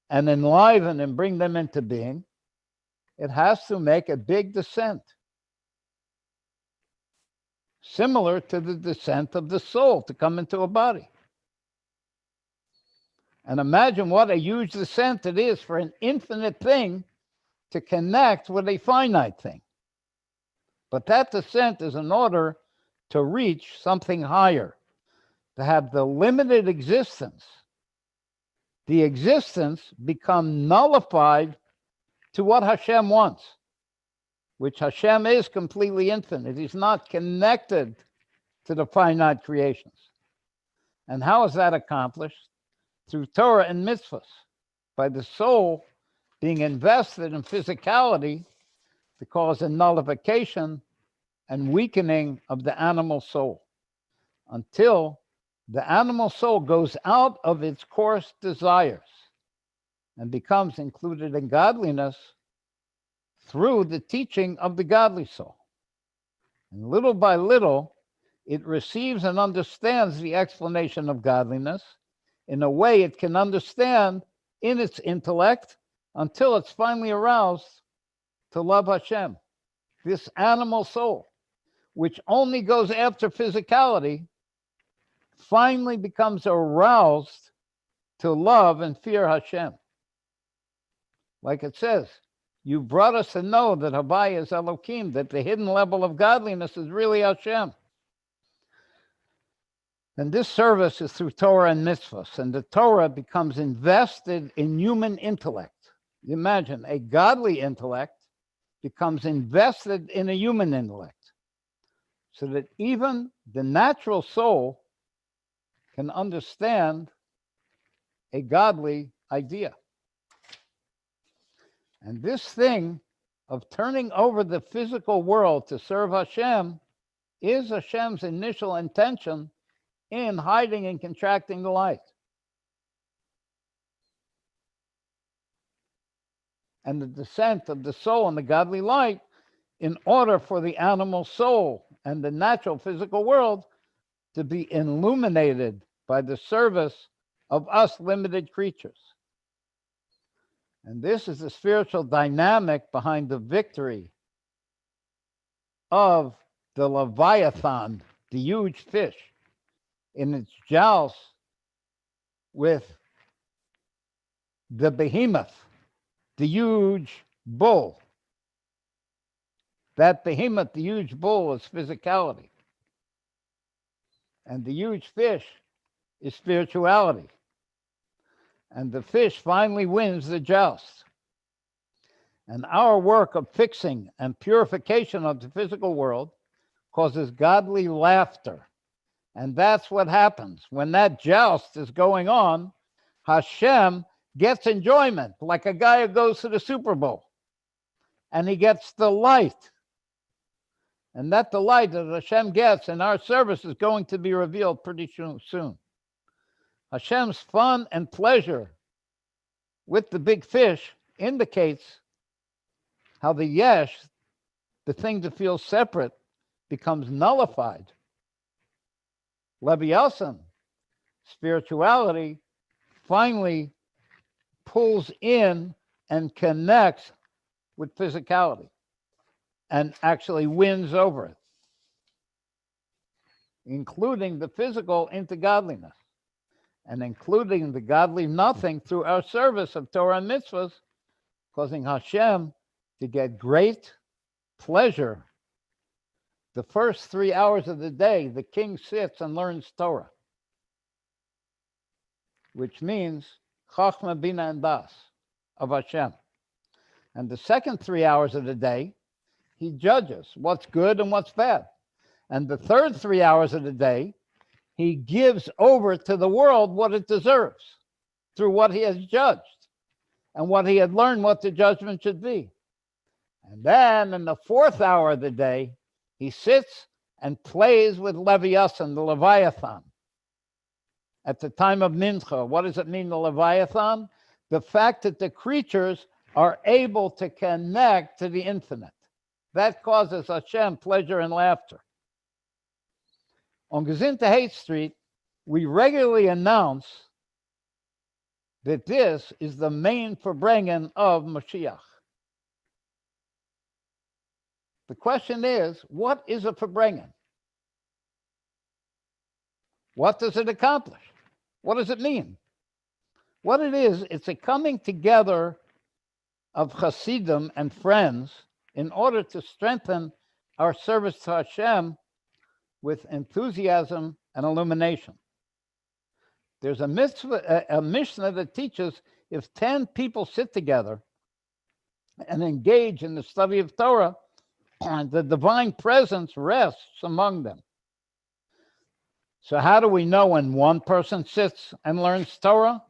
and enliven and bring them into being, it has to make a big descent. Similar to the descent of the soul to come into a body. And imagine what a huge descent it is for an infinite thing to connect with a finite thing. But that descent is in order to reach something higher, to have the limited existence, the existence become nullified to what Hashem wants, which Hashem is completely infinite. He's not connected to the finite creations. And how is that accomplished? Through Torah and mitzvahs, by the soul being invested in physicality to cause a nullification and weakening of the animal soul until the animal soul goes out of its coarse desires and becomes included in godliness through the teaching of the godly soul. And little by little, it receives and understands the explanation of godliness in a way it can understand in its intellect until it's finally aroused to love Hashem. This animal soul, which only goes after physicality, finally becomes aroused to love and fear Hashem. Like it says, you brought us to know that Havaya is Elohim, that the hidden level of godliness is really Hashem. And this service is through Torah and mitzvahs, and the Torah becomes invested in human intellect. You imagine a godly intellect becomes invested in a human intellect, so that even the natural soul can understand a godly idea. And this thing of turning over the physical world to serve Hashem is Hashem's initial intention in hiding and contracting the light. And the descent of the soul in the godly light in order for the animal soul and the natural physical world to be illuminated by the service of us limited creatures. And this is the spiritual dynamic behind the victory of the Leviathan, the huge fish, in its joust with the behemoth, the huge bull. That behemoth, the huge bull, is physicality. And the huge fish is spirituality. And the fish finally wins the joust. And our work of fixing and purification of the physical world causes godly laughter. And that's what happens. When that joust is going on, Hashem gets enjoyment, like a guy who goes to the Super Bowl. And he gets delight. And that delight that Hashem gets in our service is going to be revealed pretty soon. Hashem's fun and pleasure with the big fish indicates how the yesh, the thing to feel separate, becomes nullified. Leviathan, spirituality, finally pulls in and connects with physicality and actually wins over it, including the physical into godliness, and including the godly nothing through our service of Torah and mitzvahs, causing Hashem to get great pleasure. The first 3 hours of the day, the king sits and learns Torah, which means Chachma, Bina, and Das of Hashem. And the second 3 hours of the day, he judges what's good and what's bad. And the third 3 hours of the day, he gives over to the world what it deserves through what he has judged and what he had learned what the judgment should be. And then in the fourth hour of the day, he sits and plays with Leviathan, the Leviathan. At the time of Mincha, what does it mean, the Leviathan? The fact that the creatures are able to connect to the infinite. That causes Hashem pleasure and laughter. On Gezintahait Street, we regularly announce that this is the main Verbringen of Moshiach. The question is, what is a Verbringen? What does it accomplish? What does it mean? What it is, it's a coming together of Hasidim and friends in order to strengthen our service to Hashem with enthusiasm and illumination. There's a Mishnah that teaches if 10 people sit together and engage in the study of Torah, the divine presence rests among them. So how do we know when one person sits and learns Torah,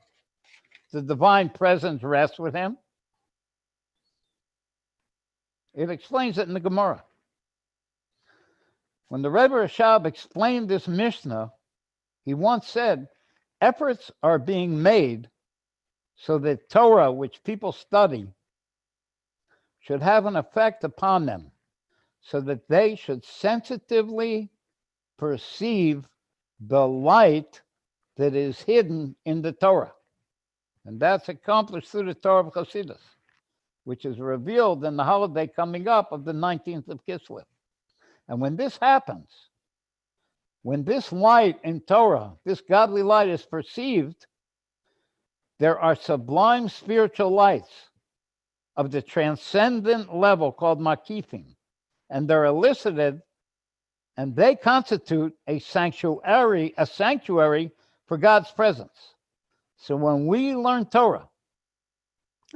the divine presence rests with him? It explains it in the Gemara. When the Rebbe Rashab explained this Mishnah, he once said, efforts are being made so that Torah, which people study, should have an effect upon them, so that they should sensitively perceive the light that is hidden in the Torah. And that's accomplished through the Torah of Chassidus, which is revealed in the holiday coming up of the 19th of Kislev. And when this happens, when this light in Torah, this godly light is perceived, there are sublime spiritual lights of the transcendent level called makifim, and they're elicited And they constitute a sanctuary for God's presence. So when we learn Torah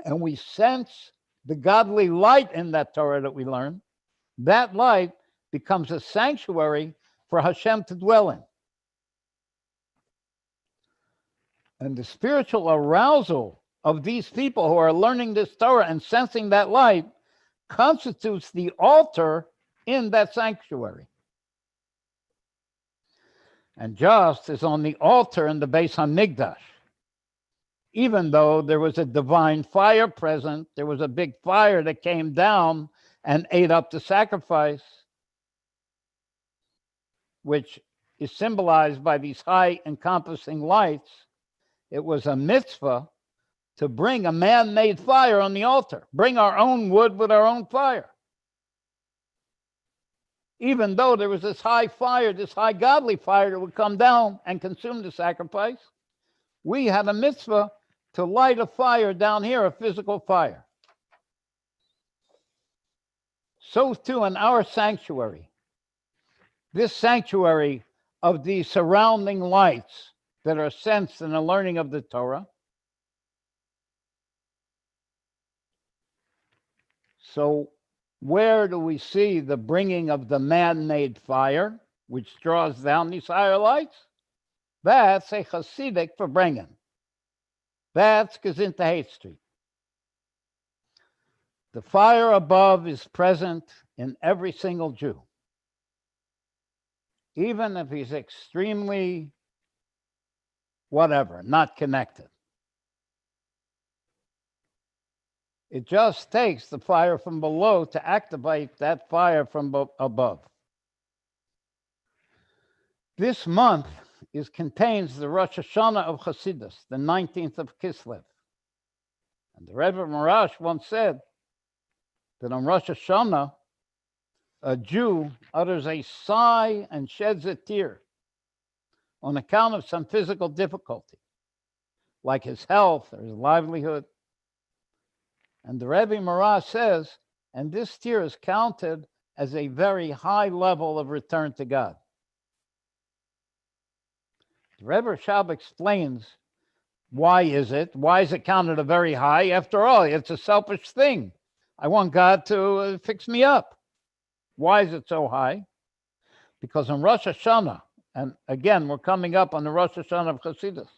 and we sense the godly light in that Torah that we learn, that light becomes a sanctuary for Hashem to dwell in. And the spiritual arousal of these people who are learning this Torah and sensing that light constitutes the altar in that sanctuary. And just as on the altar in the Beis HaMikdash, even though there was a divine fire present, there was a big fire that came down and ate up the sacrifice, which is symbolized by these high encompassing lights. It was a mitzvah to bring a man-made fire on the altar, bring our own wood with our own fire. Even though there was this high fire, this high godly fire that would come down and consume the sacrifice, we had a mitzvah to light a fire down here, a physical fire. So too in our sanctuary, this sanctuary of the surrounding lights that are sensed in the learning of the Torah. So where do we see the bringing of the man-made fire, which draws down these higher lights? That's a Hasidic Verbringen. That's Gezintahait Street. The fire above is present in every single Jew, even if he's extremely whatever, not connected. It just takes the fire from below to activate that fire from above. This month contains the Rosh Hashanah of Hasidus, the 19th of Kislev. And the Rebbe Marash once said that on Rosh Hashanah, a Jew utters a sigh and sheds a tear on account of some physical difficulty, like his health or his livelihood. And the Rebbe Marash says, and this tear is counted as a very high level of return to God. The Rebbe Shab explains why is it counted a very high? After all, it's a selfish thing. I want God to fix me up. Why is it so high? Because on Rosh Hashanah, and again, we're coming up on the Rosh Hashanah of Chassidus,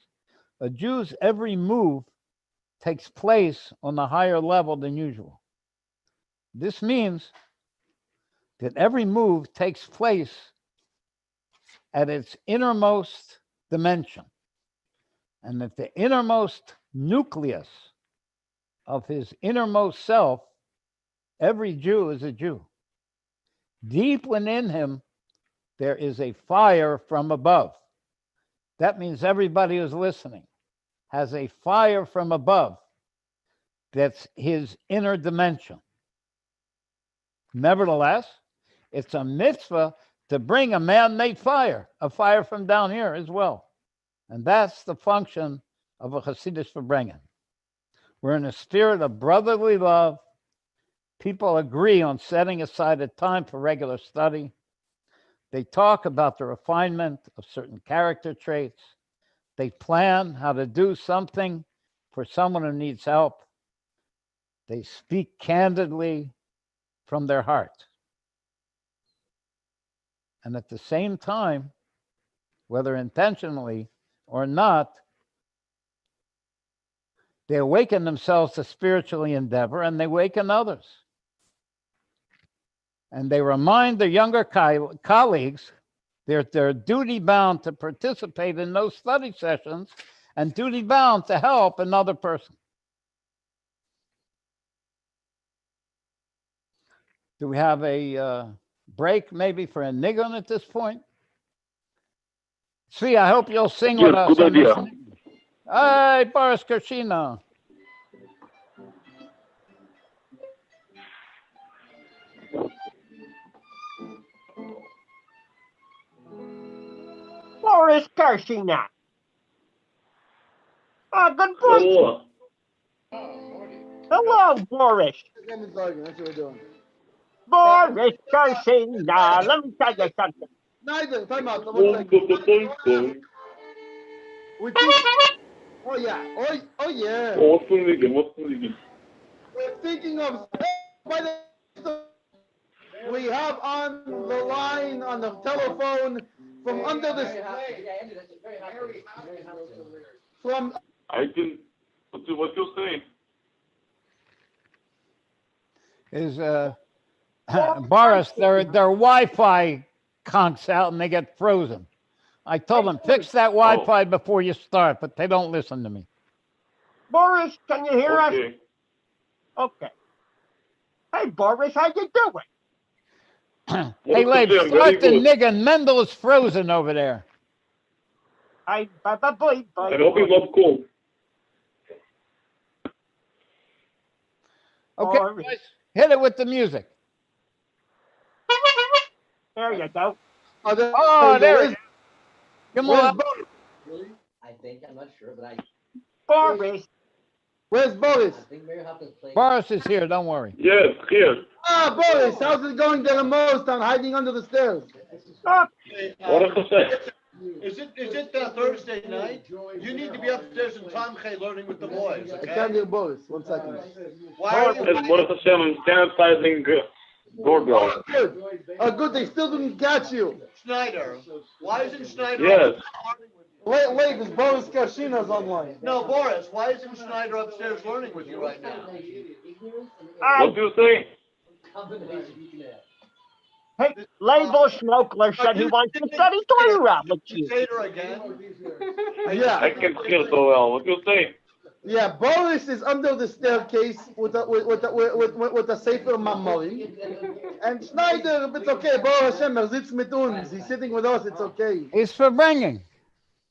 a Jew's every move takes place on a higher level than usual. This means that every move takes place at its innermost dimension, and that the innermost nucleus of his innermost self, every Jew is a Jew. Deep within him, there is a fire from above. That means everybody who's listening has a fire from above that's his inner dimension. Nevertheless, it's a mitzvah to bring a man-made fire, a fire from down here as well. And that's the function of a Hasidus Verbringen. We're in a spirit of brotherly love. People agree on setting aside a time for regular study. They talk about the refinement of certain character traits. They plan how to do something for someone who needs help. They speak candidly from their heart. And at the same time, whether intentionally or not, they awaken themselves to spiritually endeavor, and they awaken others. And they remind their younger colleagues they're duty-bound to participate in those study sessions and duty-bound to help another person. Do we have a break maybe for a nigun at this point? See, I hope you'll sing with us. Good idea. Hey, Boris Kershina. Boris Karshina. Oh, good boy. Hello. Hello, Boris. That's what we're doing. Boris Garcia, let me tell you something. Neither. Time out. One second. We think, oh yeah. Oh yeah. We're thinking of. By the we have on the line on the telephone from under the from. I didn't. What you saying? Is Boris, their Wi-Fi conks out and they get frozen. I told them fix that Wi-Fi before you start, but they don't listen to me. Boris, can you hear us? Okay. Okay. Hey, Boris, how you doing? Hey, Leib, start the niggin. Mendel is frozen over there. I hope he's not cold. Okay, guys, hit it with the music. There you go. Oh, there it is. Come on. I think, I'm not sure, but Boris. Where's Boris? I think Mary Hopkins playing. Boris is here, don't worry. Yes, here. Ah, Boris, how's it going there in Morristown, hiding under the stairs? Is it Thursday night? You need to be upstairs in Tomche learning with the boys, I okay? can't hear Boris. 1 second. Why are you... It's Baruch Hashem sanitizing doorbell. Good. Good, they still didn't catch you. Schneider. Why isn't Schneider... Yes. Wait, this Boris Kashina's online. No, Boris, why isn't Schneider upstairs learning with you right now? What do you say? Hey, Label Schmokler said he wants to study Torah with you. Tater again? Yeah. I can't hear so well. What do you say? Yeah, Boris is under the staircase with the Sefer Mamorim. And Schneider, it's okay. Baruch Hashem, sitzt mit uns. He's sitting with us. It's okay. It's for bringing.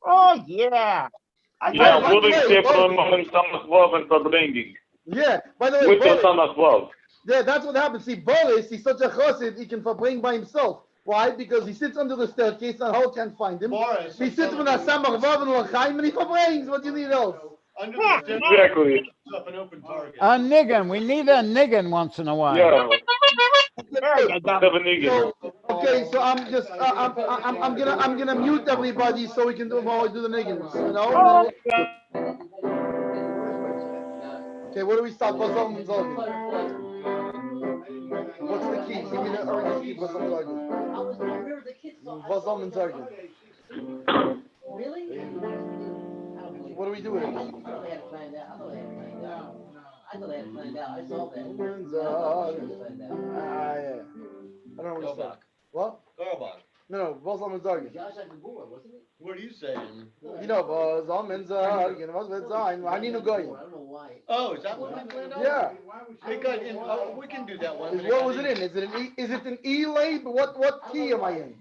Oh, yeah. Ja, voeding Sefer Mamorim Samas Vav and Verbringing. Yeah, by the way, With Boris, Samas Vav. yeah, that's what happens. See, Boris, he's such a chassid, he can bring by himself. Why? Because he sits under the staircase and Hall can't find him. Boris, He sits with a Samach Vav and L'chaim and he brings. What do you need else? under the stairs, Exactly. up an open target. A niggin. We need a niggin once in a while. Yeah. There you go. Seven niggas. So, okay, so I'm just I'm gonna mute everybody so we can do while we do the niggins, you know? Okay, where do we stop? What's the key? Give me the early key. What's on the Really? What do we do with it? I thought they had to find out. I thought they had to find out. I saw that. Yeah. I don't know what you're What? Garbach. No, was on the target. Josh had the board, wasn't it? What are you saying? You know, was on the target. Was with Zayn. I need to go. I don't know why. Oh, is that what we planned on? Yeah. It got in, we can do that one. What was it in? Is it an E-lab? What key am I in?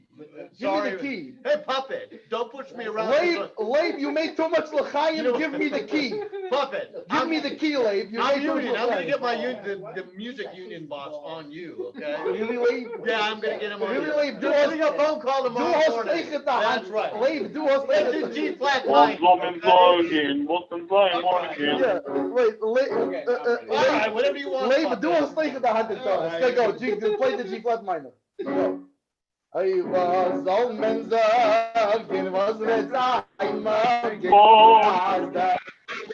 Give me the key. Hey, Puppet, don't push me around. Labe, you made too much l'chaim. Give me the key. Puppet, Give me the key, Labe. I'm union. I'm gonna get my the music union boss on you, okay? Really, Labe? Yeah, I'm gonna get him on Really, you. Labe? Do a phone call tomorrow morning. That's right. Labe, do us It's in G flat What's nine. up in Morgan? What's in Morgan? Yeah, wait, All right, whatever you want. Labe, do us like the hand. Let's go. Play the G flat minor. Go. I was all men's again, was with I'm again.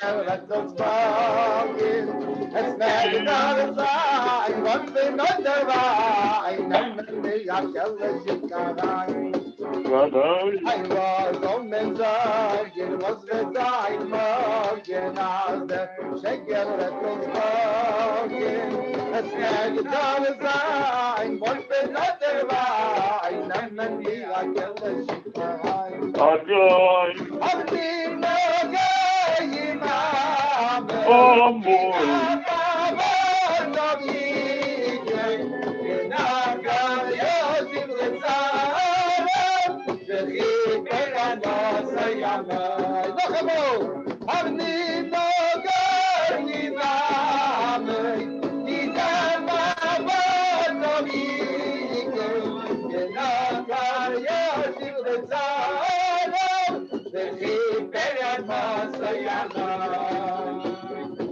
Let us talking. It's not another sign. One thing not the right. And me, I tell you, I was all men's again, was with I'm again. Shake it, let us talking. It's not another sign. One thing not the right. Oh, boy.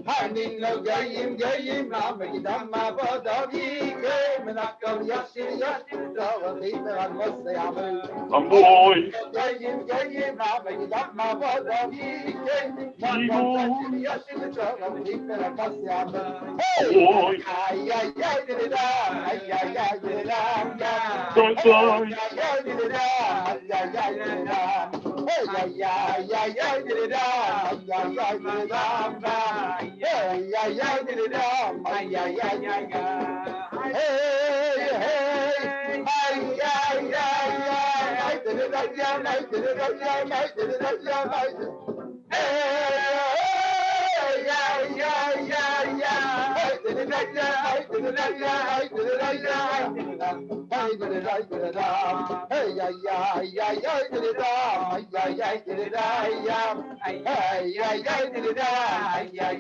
Honey, no gayim gayim na megidam ma badavi ke menakal yashir yashir dawa hiper al mosay amel. Amboy. Gayim gayim na megidam ma badavi ke menakal yashir dawa hiper al mosay amel. Amboy. Ay ay ay dida ay ay ay dida Soy soy. ay ay dida ay ay ay dida hey ay ay ay ay dida ay ay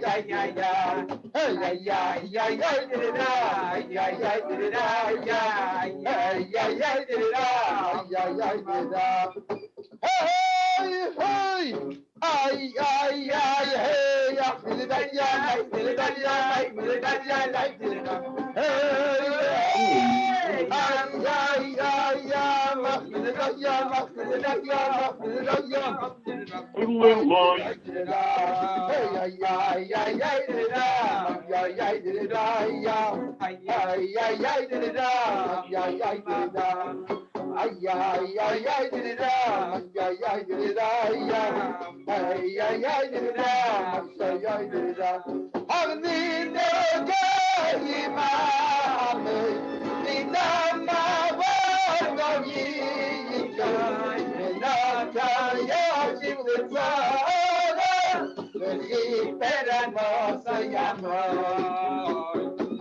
ay dida hey ay ay dida ay ay ay hey hey ay ay ay ay dida ya ay dida ya ay dida ya ay Hey, hey! Ay, ay, ay, hey! Ya, did it, ya, did it, ya, did it, ya, did it, hey! Ay, ay, ay, ya, did it, ya, did it, ya, did it, ya. Little light. Hey, ay, ay, ay, ay, did it, ay, ay, did it, ya. Ay, ay, ay, did it, ay, ay, did it, ay, ay, ay, ay, did it, ay, ay, did it, ya. Ay, ay, ay, did it, ay, ay, did it, Agni no gaimame, dinama vargoyi, Menakaya Jivlitsara, Veli Perano Sayama.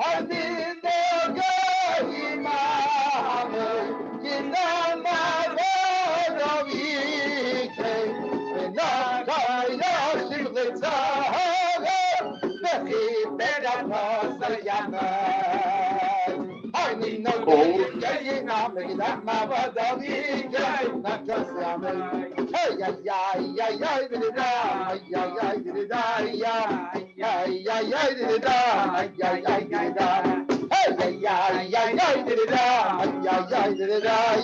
Agni no gaimame, dinama vargoyi, Menakaya Jivlitsara, I need no getting up, making up my body. Not just hey, yeah, did it die, yeah, did it die, yeah, did it die, yeah, die. Hey, yeah, did it die, yeah, did it die,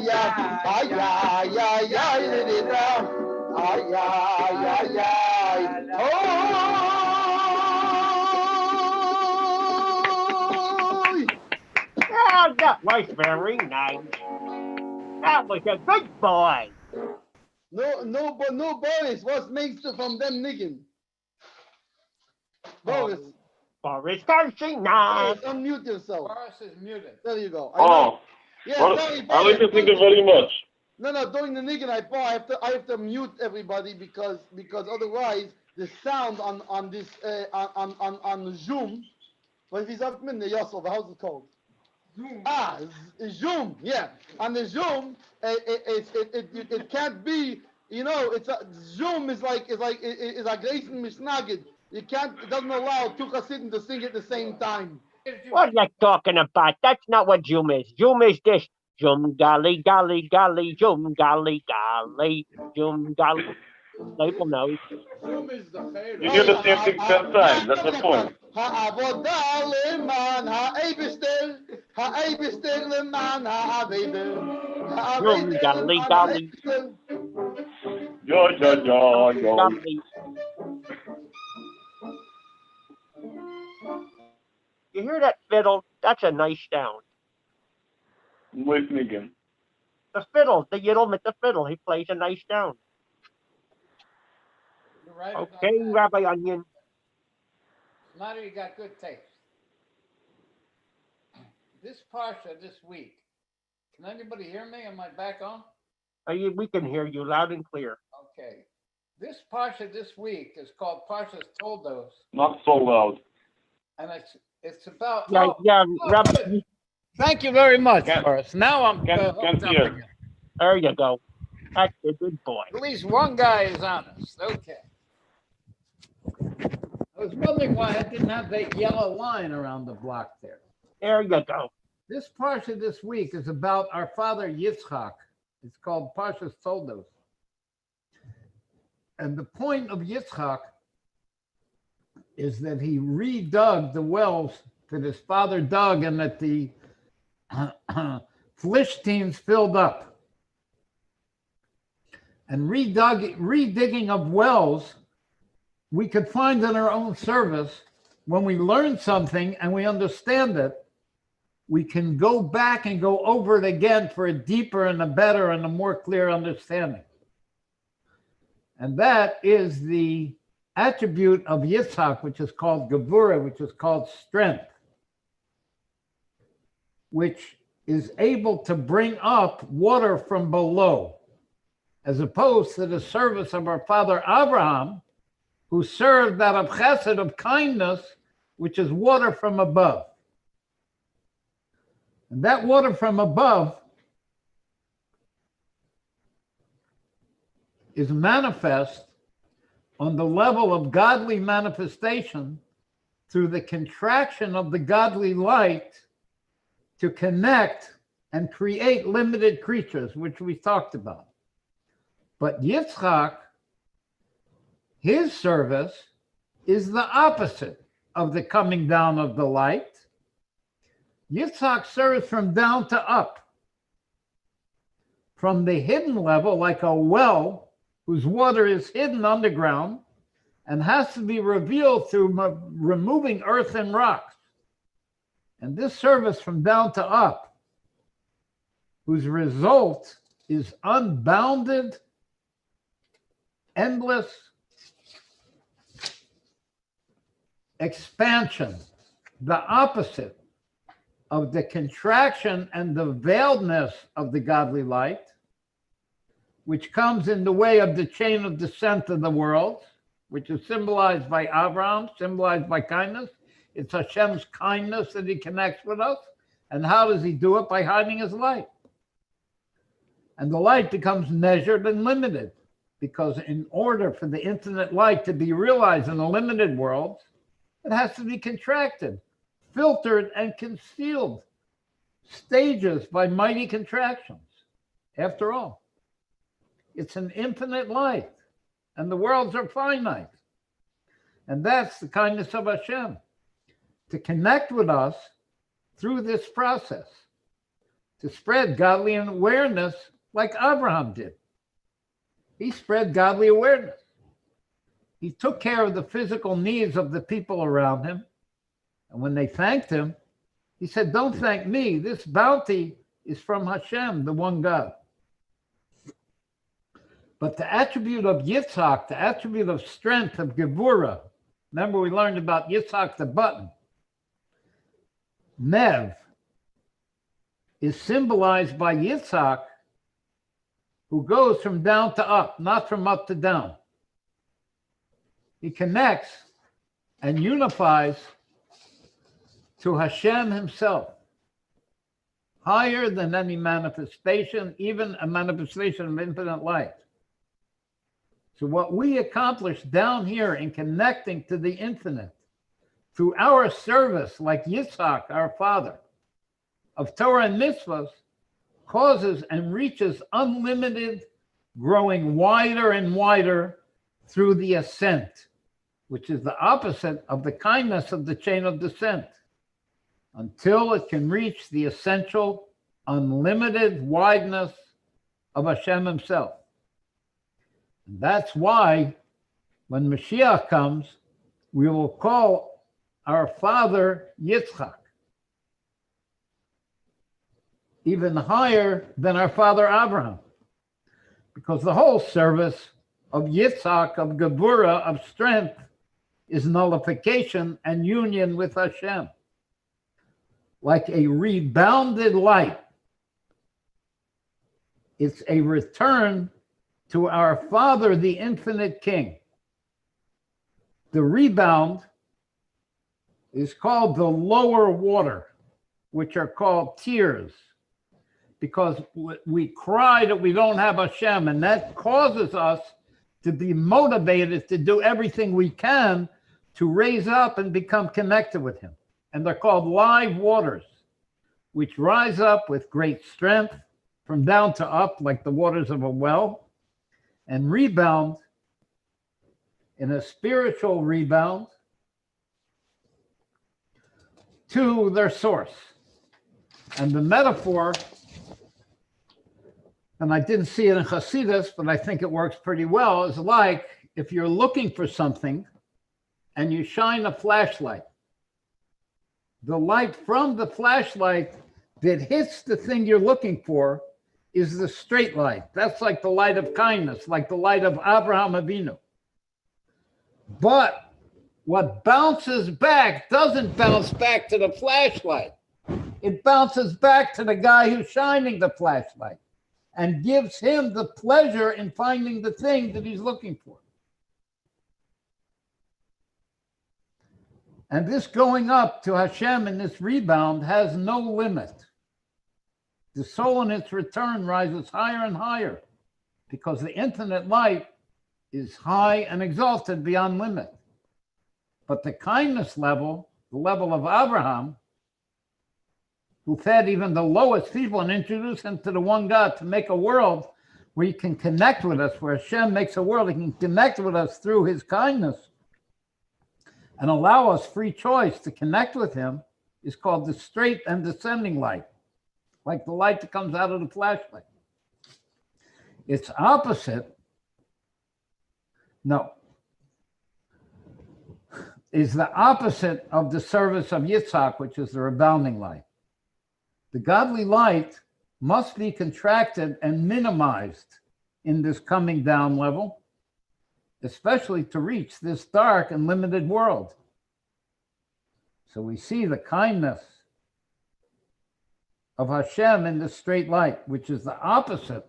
yeah, did it die, Oh, that was very nice. That was a good boy. No, Boris. What makes it from them niggin? Boris. Boris Karsi, nice. Boris, unmute yourself. Boris is muted. There you go. Oh. Yeah, Well, sorry, I like to think it very much. No, during the niggin I have to mute everybody because otherwise the sound on this on Zoom. What is up in the Yosel? How's it called? Zoom. Zoom. Yeah, on the Zoom, it can't be. You know, Zoom is like Grayson Mishnagid. It doesn't allow two Hasidim to sing at the same time. What are you talking about? That's not what Zoom is. Zoom is this. Zoom golly, golly, golly, Zoom golly, golly, Zoom golly. People know. Zoom is the favorite. You hear the same thing 10 times. That's the point. Ha'avodah leman ha'ebistel, ha'ebistel leman ha'aveder. Zoom golly, golly. Yo. Golly. You hear that fiddle? That's a nice sound. Wait again. The fiddle, the Yidel with the fiddle, he plays a nice sound. You're right. Okay, Rabbi Onion. Matter, you got good taste. This Parsha this week. Can anybody hear me? Am I back on? We can hear you loud and clear. Okay. This Parsha this week is called Parshas Toldos. Not so loud. And it's about Rabbi. good. Thank you very much, Boris. Now I'm Can't hooked up hear. again. There you go. That's a good boy. At least one guy is honest. Okay. I was wondering why I didn't have that yellow line around the block there. There you go. This Parsha this week is about our father Yitzchak. It's called Parshas Toldos. And the point of Yitzchak is that he redug the wells that his father dug and that the Philistines filled up. And redigging of wells, we could find in our own service, when we learn something and we understand it, we can go back and go over it again for a deeper and a better and a more clear understanding. And that is the attribute of Yitzhak, which is called Gevurah, which is called strength, which is able to bring up water from below, as opposed to the service of our father Abraham, who served out of chesed, of kindness, which is water from above. And that water from above is manifest on the level of godly manifestation through the contraction of the godly light to connect and create limited creatures, which we talked about. But Yitzchak, his service is the opposite of the coming down of the light. Yitzhak serves from down to up, from the hidden level, like a well whose water is hidden underground and has to be revealed through removing earth and rocks. And this service from down to up, whose result is unbounded, endless expansion, the opposite of the contraction and the veiledness of the godly light, which comes in the way of the chain of descent of the world, which is symbolized by Abraham, symbolized by kindness. It's Hashem's kindness that he connects with us. And how does he do it? By hiding his light. And the light becomes measured and limited, because in order for the infinite light to be realized in a limited world, it has to be contracted, filtered, and concealed, stages by mighty contractions. After all, it's an infinite light, and the worlds are finite. And that's the kindness of Hashem, to connect with us through this process, to spread godly awareness like Abraham did. He spread godly awareness. He took care of the physical needs of the people around him. And when they thanked him, he said, don't thank me. This bounty is from Hashem, the one God. But the attribute of Yitzhak, the attribute of strength, of Gevurah, remember we learned about Yitzhak the button. Nev is symbolized by Yitzhak, who goes from down to up, not from up to down. He connects and unifies to Hashem himself, higher than any manifestation, even a manifestation of infinite light. So what we accomplish down here in connecting to the infinite through our service, like Yitzhak, our father, of Torah and mitzvahs, causes and reaches unlimited, growing wider and wider through the ascent, which is the opposite of the kindness of the chain of descent, until it can reach the essential, unlimited wideness of Hashem himself. And that's why when Moshiach comes, we will call our father Yitzchak, even higher than our father Abraham, because the whole service of Yitzhak, of Gevurah, of strength, is nullification and union with Hashem. Like a rebounded light, it's a return to our Father, the infinite King. The rebound is called the lower water, which are called tears, because we cry that we don't have Hashem, and that causes us to be motivated to do everything we can to raise up and become connected with him. And they're called live waters, which rise up with great strength from down to up, like the waters of a well, and rebound in a spiritual rebound to their source. And the metaphor, and I didn't see it in Hasidus, but I think it works pretty well, is like if you're looking for something and you shine a flashlight. The light from the flashlight that hits the thing you're looking for is the straight light. That's like the light of kindness, like the light of Abraham Avinu. But what bounces back doesn't bounce back to the flashlight. It bounces back to the guy who's shining the flashlight and gives him the pleasure in finding the thing that he's looking for. And this going up to Hashem and this rebound has no limit. The soul in its return rises higher and higher because the infinite light is high and exalted beyond limit. But the kindness level, the level of Abraham, who fed even the lowest people and introduced them to the one God to make a world where he can connect with us, where Hashem makes a world, he can connect with us through his kindness and allow us free choice to connect with him, is called the straight and descending light, like the light that comes out of the flashlight. Its opposite, is the opposite of the service of Yitzhak, which is the rebounding light. The godly light must be contracted and minimized in this coming down level, especially to reach this dark and limited world. So we see the kindness of Hashem in the straight light, which is the opposite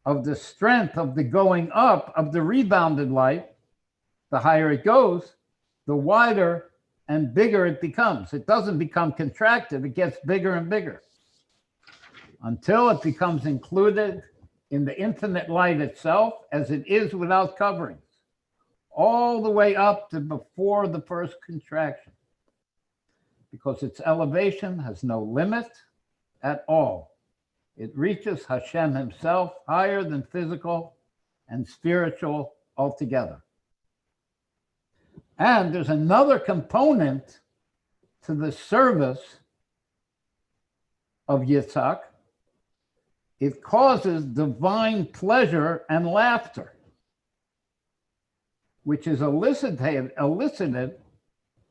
of the strength of the going up of the rebounded light. The higher it goes, the wider and bigger it becomes. It doesn't become contracted, it gets bigger and bigger until it becomes included in the infinite light itself as it is without coverings, all the way up to before the first contraction, because its elevation has no limit at all. It reaches Hashem himself, higher than physical and spiritual altogether. And there's another component to the service of Yitzhak. It causes divine pleasure and laughter, which is elicited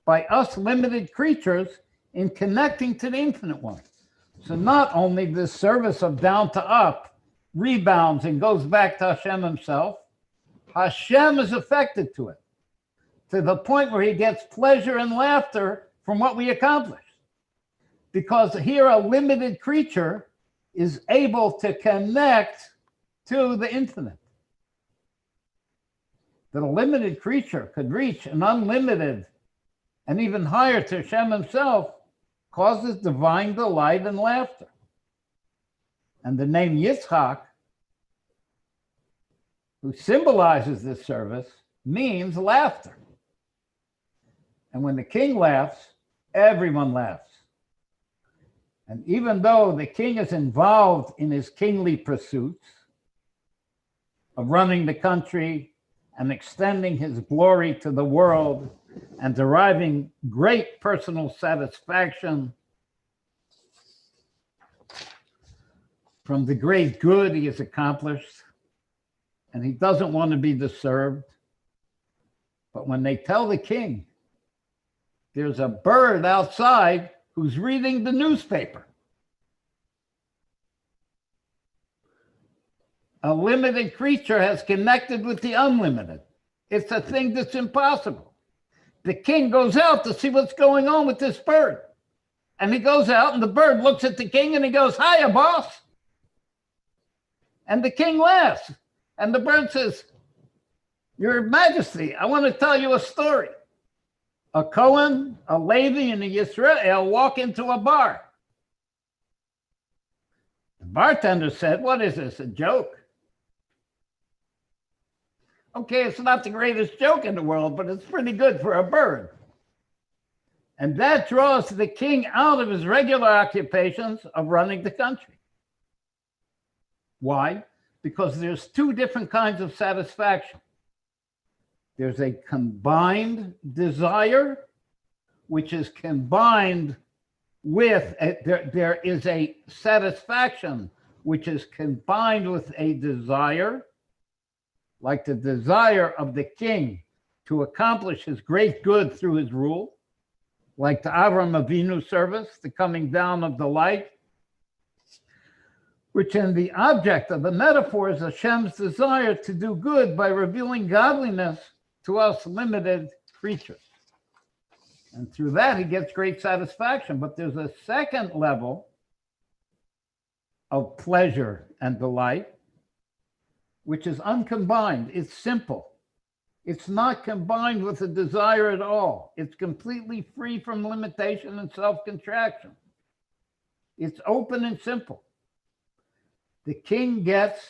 by us limited creatures in connecting to the infinite one. So not only this service of down to up rebounds and goes back to Hashem himself, Hashem is affected to it, to the point where he gets pleasure and laughter from what we accomplish. Because here a limited creature is able to connect to the infinite. That a limited creature could reach an unlimited and even higher to Hashem himself causes divine delight and laughter. And the name Yitzhak, who symbolizes this service, means laughter. And when the king laughs, everyone laughs. And even though the king is involved in his kingly pursuits of running the country and extending his glory to the world and deriving great personal satisfaction from the great good he has accomplished, and he doesn't want to be disturbed. But when they tell the king there's a bird outside who's reading the newspaper, a limited creature has connected with the unlimited. It's a thing that's impossible. The king goes out to see what's going on with this bird. And he goes out and the bird looks at the king and he goes, "Hiya, boss." And the king laughs. And the bird says, "Your Majesty, I want to tell you a story. A Cohen, a Levi, and a Yisrael walk into a bar. The bartender said, "What is this, a joke?" Okay, it's not the greatest joke in the world, but it's pretty good for a bird. And that draws the king out of his regular occupations of running the country. Why? Because there's two different kinds of satisfaction. There's a combined desire which is combined with, there is a satisfaction, which is combined with a desire, like the desire of the king to accomplish his great good through his rule, like the Avram Avinu service, the coming down of the light, which in the object of the metaphor is Hashem's desire to do good by revealing godliness to us limited creatures. And through that, he gets great satisfaction. But there's a second level of pleasure and delight, which is uncombined. It's simple. It's not combined with a desire at all. It's completely free from limitation and self-contraction. It's open and simple. The king gets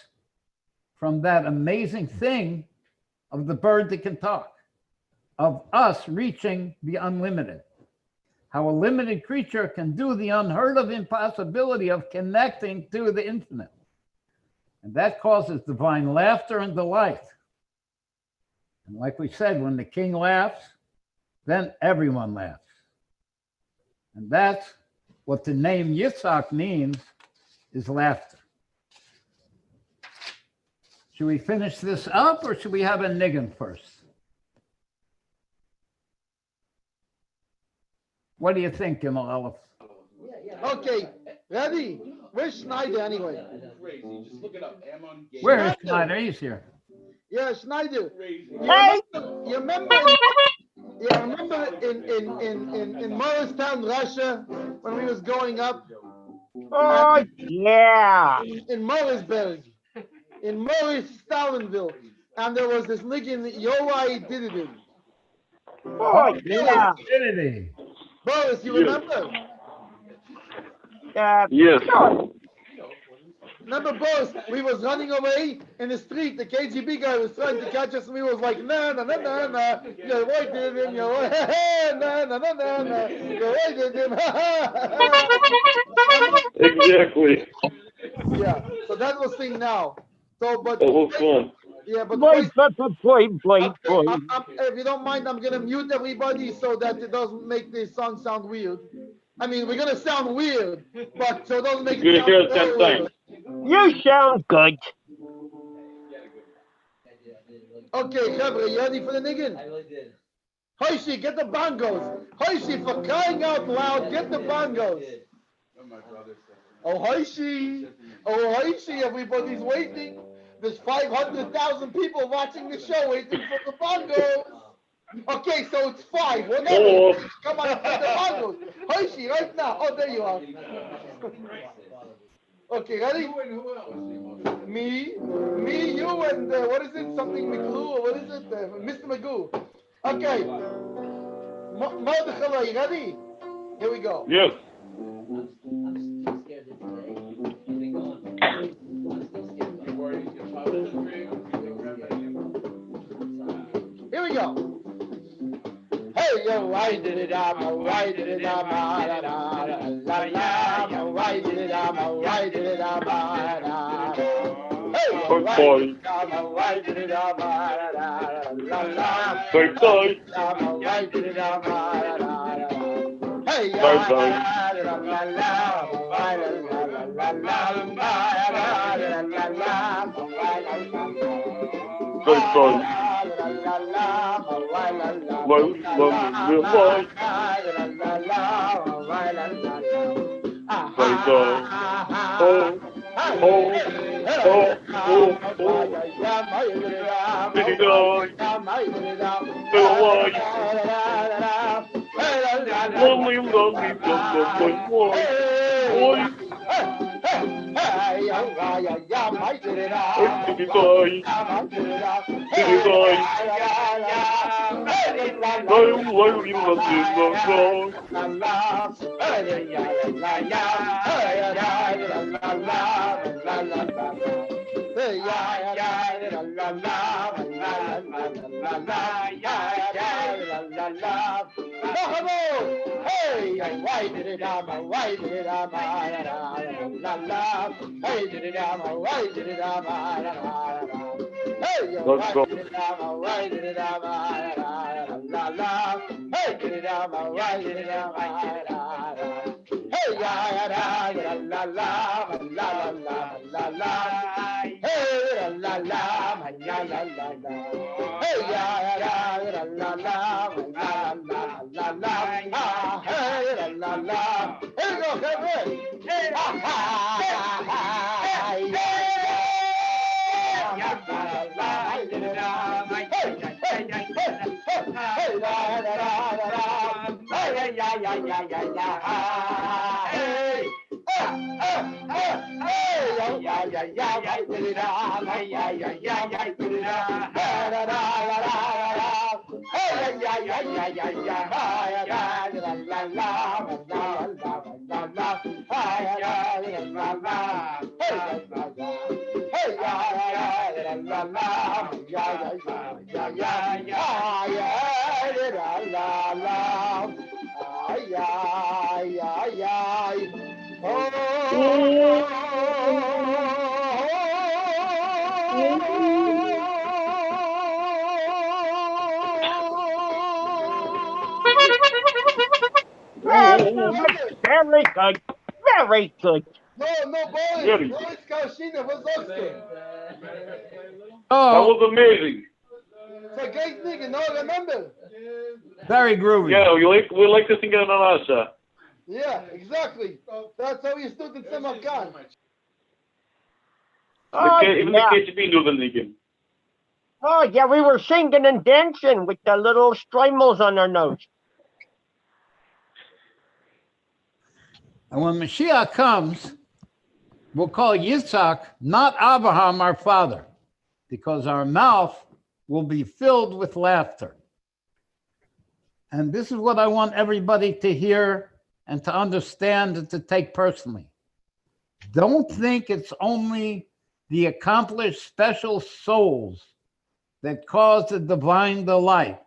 from that amazing thing of the bird that can talk, of us reaching the unlimited. How a limited creature can do the unheard of impossibility of connecting to the infinite. And that causes divine laughter and delight. And like we said, when the king laughs, then everyone laughs. And that's what the name Yitzhak means, is laughter. Should we finish this up or should we have a niggin first? What do you think, Gimel Aleph? Okay, ready? Where's Schneider anyway? Just look it up. Where is Schneider? He's here. Yeah, Schneider. Hey! You remember in Morristown, Russia, when we was growing up? Oh, yeah. In Morrisburg, in Morris, Stalinville, and there was this niggin, Yoai Dididin. Oh, yeah. Infinity. Boris, you remember? Yes. Sure. Remember, Boris, we was running away in the street. The KGB guy was trying to catch us, and we was like, nah, nah, nah, nah, nah. You're white, did him. You're white. Nah, nah, nah, nah, nah. You're white, did him. Exactly. Yeah, so that was thing now. So, but That was fun. yeah, but Boy, wait, boy. if you don't mind, I'm gonna mute everybody so that it doesn't make the song sound weird. I mean, we're gonna sound weird, but so it doesn't make You're it gonna hear sound it 10 very times. weird. You sound good. Okay, Chevra, you ready for the niggin? I really did. Hoishi, get the bongos. Hoishi, for crying out loud, get the bongos. Oh, Hoishi. Oh, Hoishi, everybody's waiting. There's 500,000 people watching the show waiting for the bongos. Okay, so it's 5. Whatever. Oh. Come on, get the bongos. Hoishi, right now. Oh, there you are. Okay, ready? Me, you, and what is it? Something McGlue, or what is it? Mr. Magoo. Okay. Mordechai, you ready? Here we go. Yes. I'm still scared of today. You've been going. I'm still scared. Here we go. Hey, yo, why did it, why did it, la la la, why did it, why did it, la la. Hey, yo, why did it, la la la. Bye bye. Why did it, la la. Hey, yo, Bye bye. Bye bye. Very good. Very good. No, boys. Really? Boys, Kaushina, was Oscar? That Oh, was amazing. It's a great nigga, no, remember? very groovy. Yeah, we like to sing it on us. Yeah, exactly. That's how you stood in Samarkand. Oh, Even the yeah. KGB knew the nigga. Oh, yeah, we were singing and dancing with the little streimels on our nose. And when Moshiach comes, we'll call Yitzhak not Abraham our father, because our mouth will be filled with laughter. And this is what I want everybody to hear and to understand and to take personally. Don't think it's only the accomplished special souls that cause the divine delight.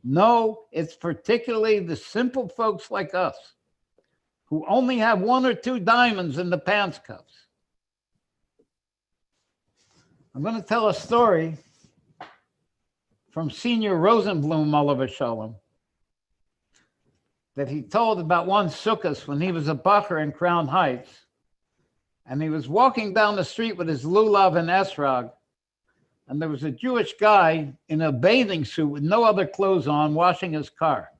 No, it's particularly the simple folks like us who only have 1 or 2 diamonds in the pants cuffs. I'm going to tell a story from Senior Rosenblum, Oliver Shalom, that he told about one Sukkot when he was a bacher in Crown Heights, and he was walking down the street with his lulav and esrog, and there was a Jewish guy in a bathing suit with no other clothes on washing his car.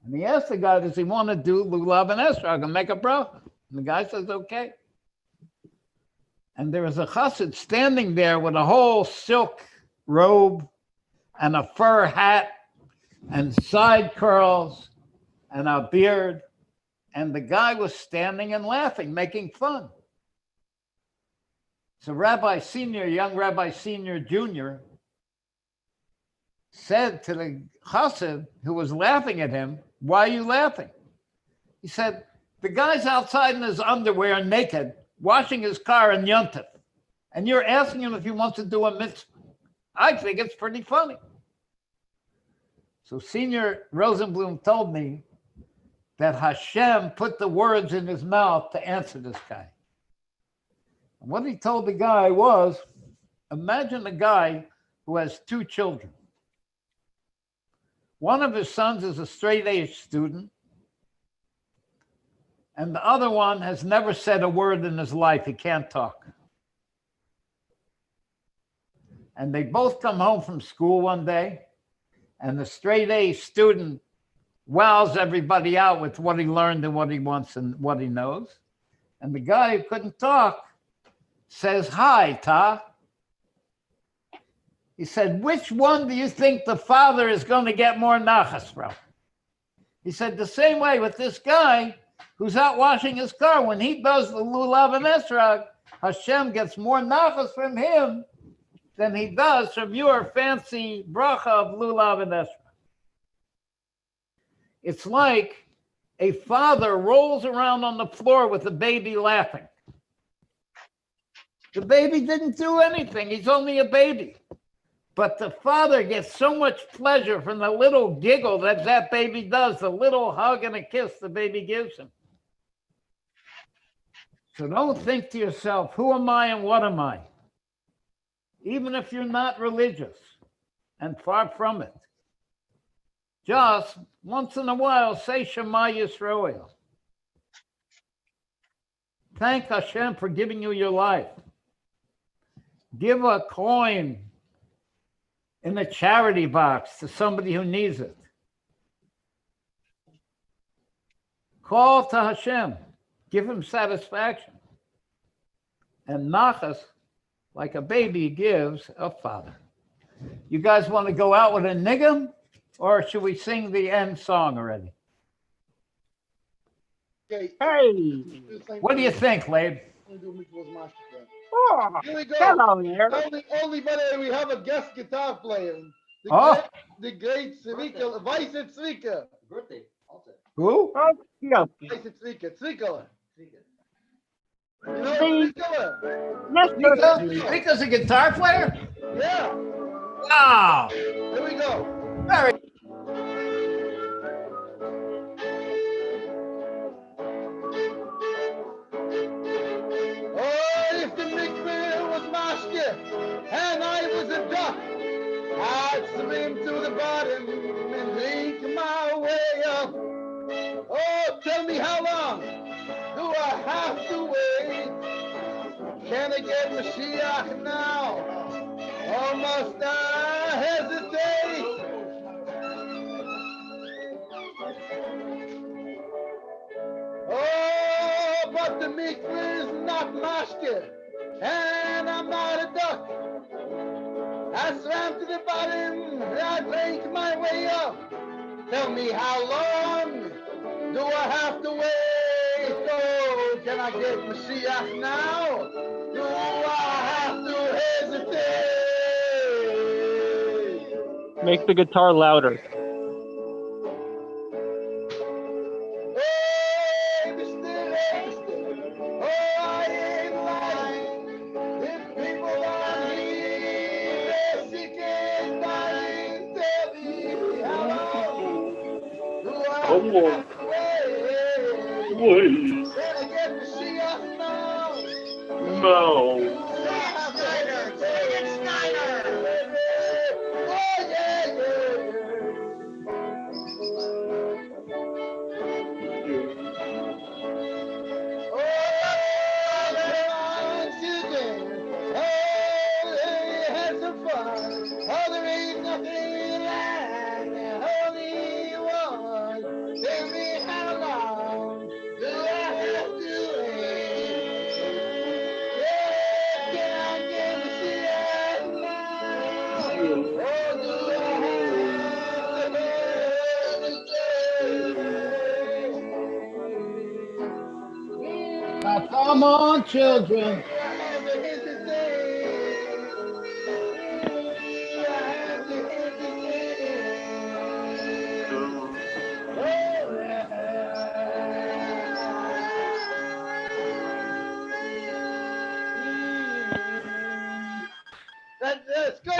And he asked the guy, does he want to do lulav and esrog and make a bracha? And the guy says, okay. And there was a chassid standing there with a whole silk robe and a fur hat and side curls and a beard. And the guy was standing and laughing, making fun. So Rabbi Senior, young Rabbi Senior Jr., said to the chassid who was laughing at him, why are you laughing? He said, the guy's outside in his underwear naked, washing his car in Yontif, and you're asking him if he wants to do a mitzvah. I think it's pretty funny. So Senior Rosenblum told me that Hashem put the words in his mouth to answer this guy. And what he told the guy was, imagine a guy who has 2 children. One of his sons is a straight-A student, and the other one has never said a word in his life. He can't talk. And they both come home from school one day, and the straight-A student wows everybody out with what he learned and what he wants and what he knows. And the guy who couldn't talk says, hi, Ta. He said, which one do you think the father is going to get more nachas from? He said, the same way with this guy who's out washing his car. When he does the lulav and esrog, Hashem gets more nachas from him than he does from your fancy bracha of lulav and esrog. It's like a father rolls around on the floor with a baby laughing. The baby didn't do anything. He's only a baby. But the father gets so much pleasure from the little giggle that baby does, the little hug and a kiss the baby gives him. So don't think to yourself, who am I and what am I? Even if you're not religious, and far from it, Just once in a while, say Shema Yisrael. Thank Hashem for giving you your life. Give a coin in a charity box to somebody who needs it. Call to Hashem. Give him satisfaction. And nachas, like a baby gives a father. You guys want to go out with a niggum? Or should we sing the end song already? Okay. Hey. What do you think, Labe? Oh, Here we go. hello there. Only by the way, we have a guest guitar player. The great Tzvika, Vice Tzvika. Birthday. I'll say. Who? Oh, yeah. Vice Tzvika. Tzvika. You know See? Tzvika? Tzvika's a guitar player? Yeah. Wow. Here we go. Very. Oh, if the mikveh was mashke and I was a duck, I'd swim to the bottom and drink my way up. Oh, tell me how long do I have to wait? Can I get Moshiach now? Or must I hesitate? Oh, but the mikveh is not mashke, and I'm not a duck. I swam to the bottom, I drank my way up. Tell me how long do I have to wait? Oh, can I get Moshiach now? Do I have to hesitate? Make the guitar louder. Hey, mister, oh, I ain't lying. If people are here, they're sick and dying. Tell me how long do I have to wait? Can I get Moshiach now? No. Now, come on, children. Let's go.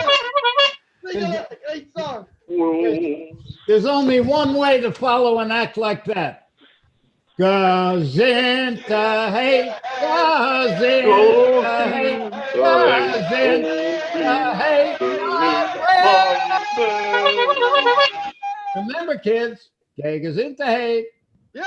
Sing a great song. There's only one way to follow an act like that. Gezintahait, Gezintahait, Gezintahait. Remember, kids, Gezintahait. Yeah.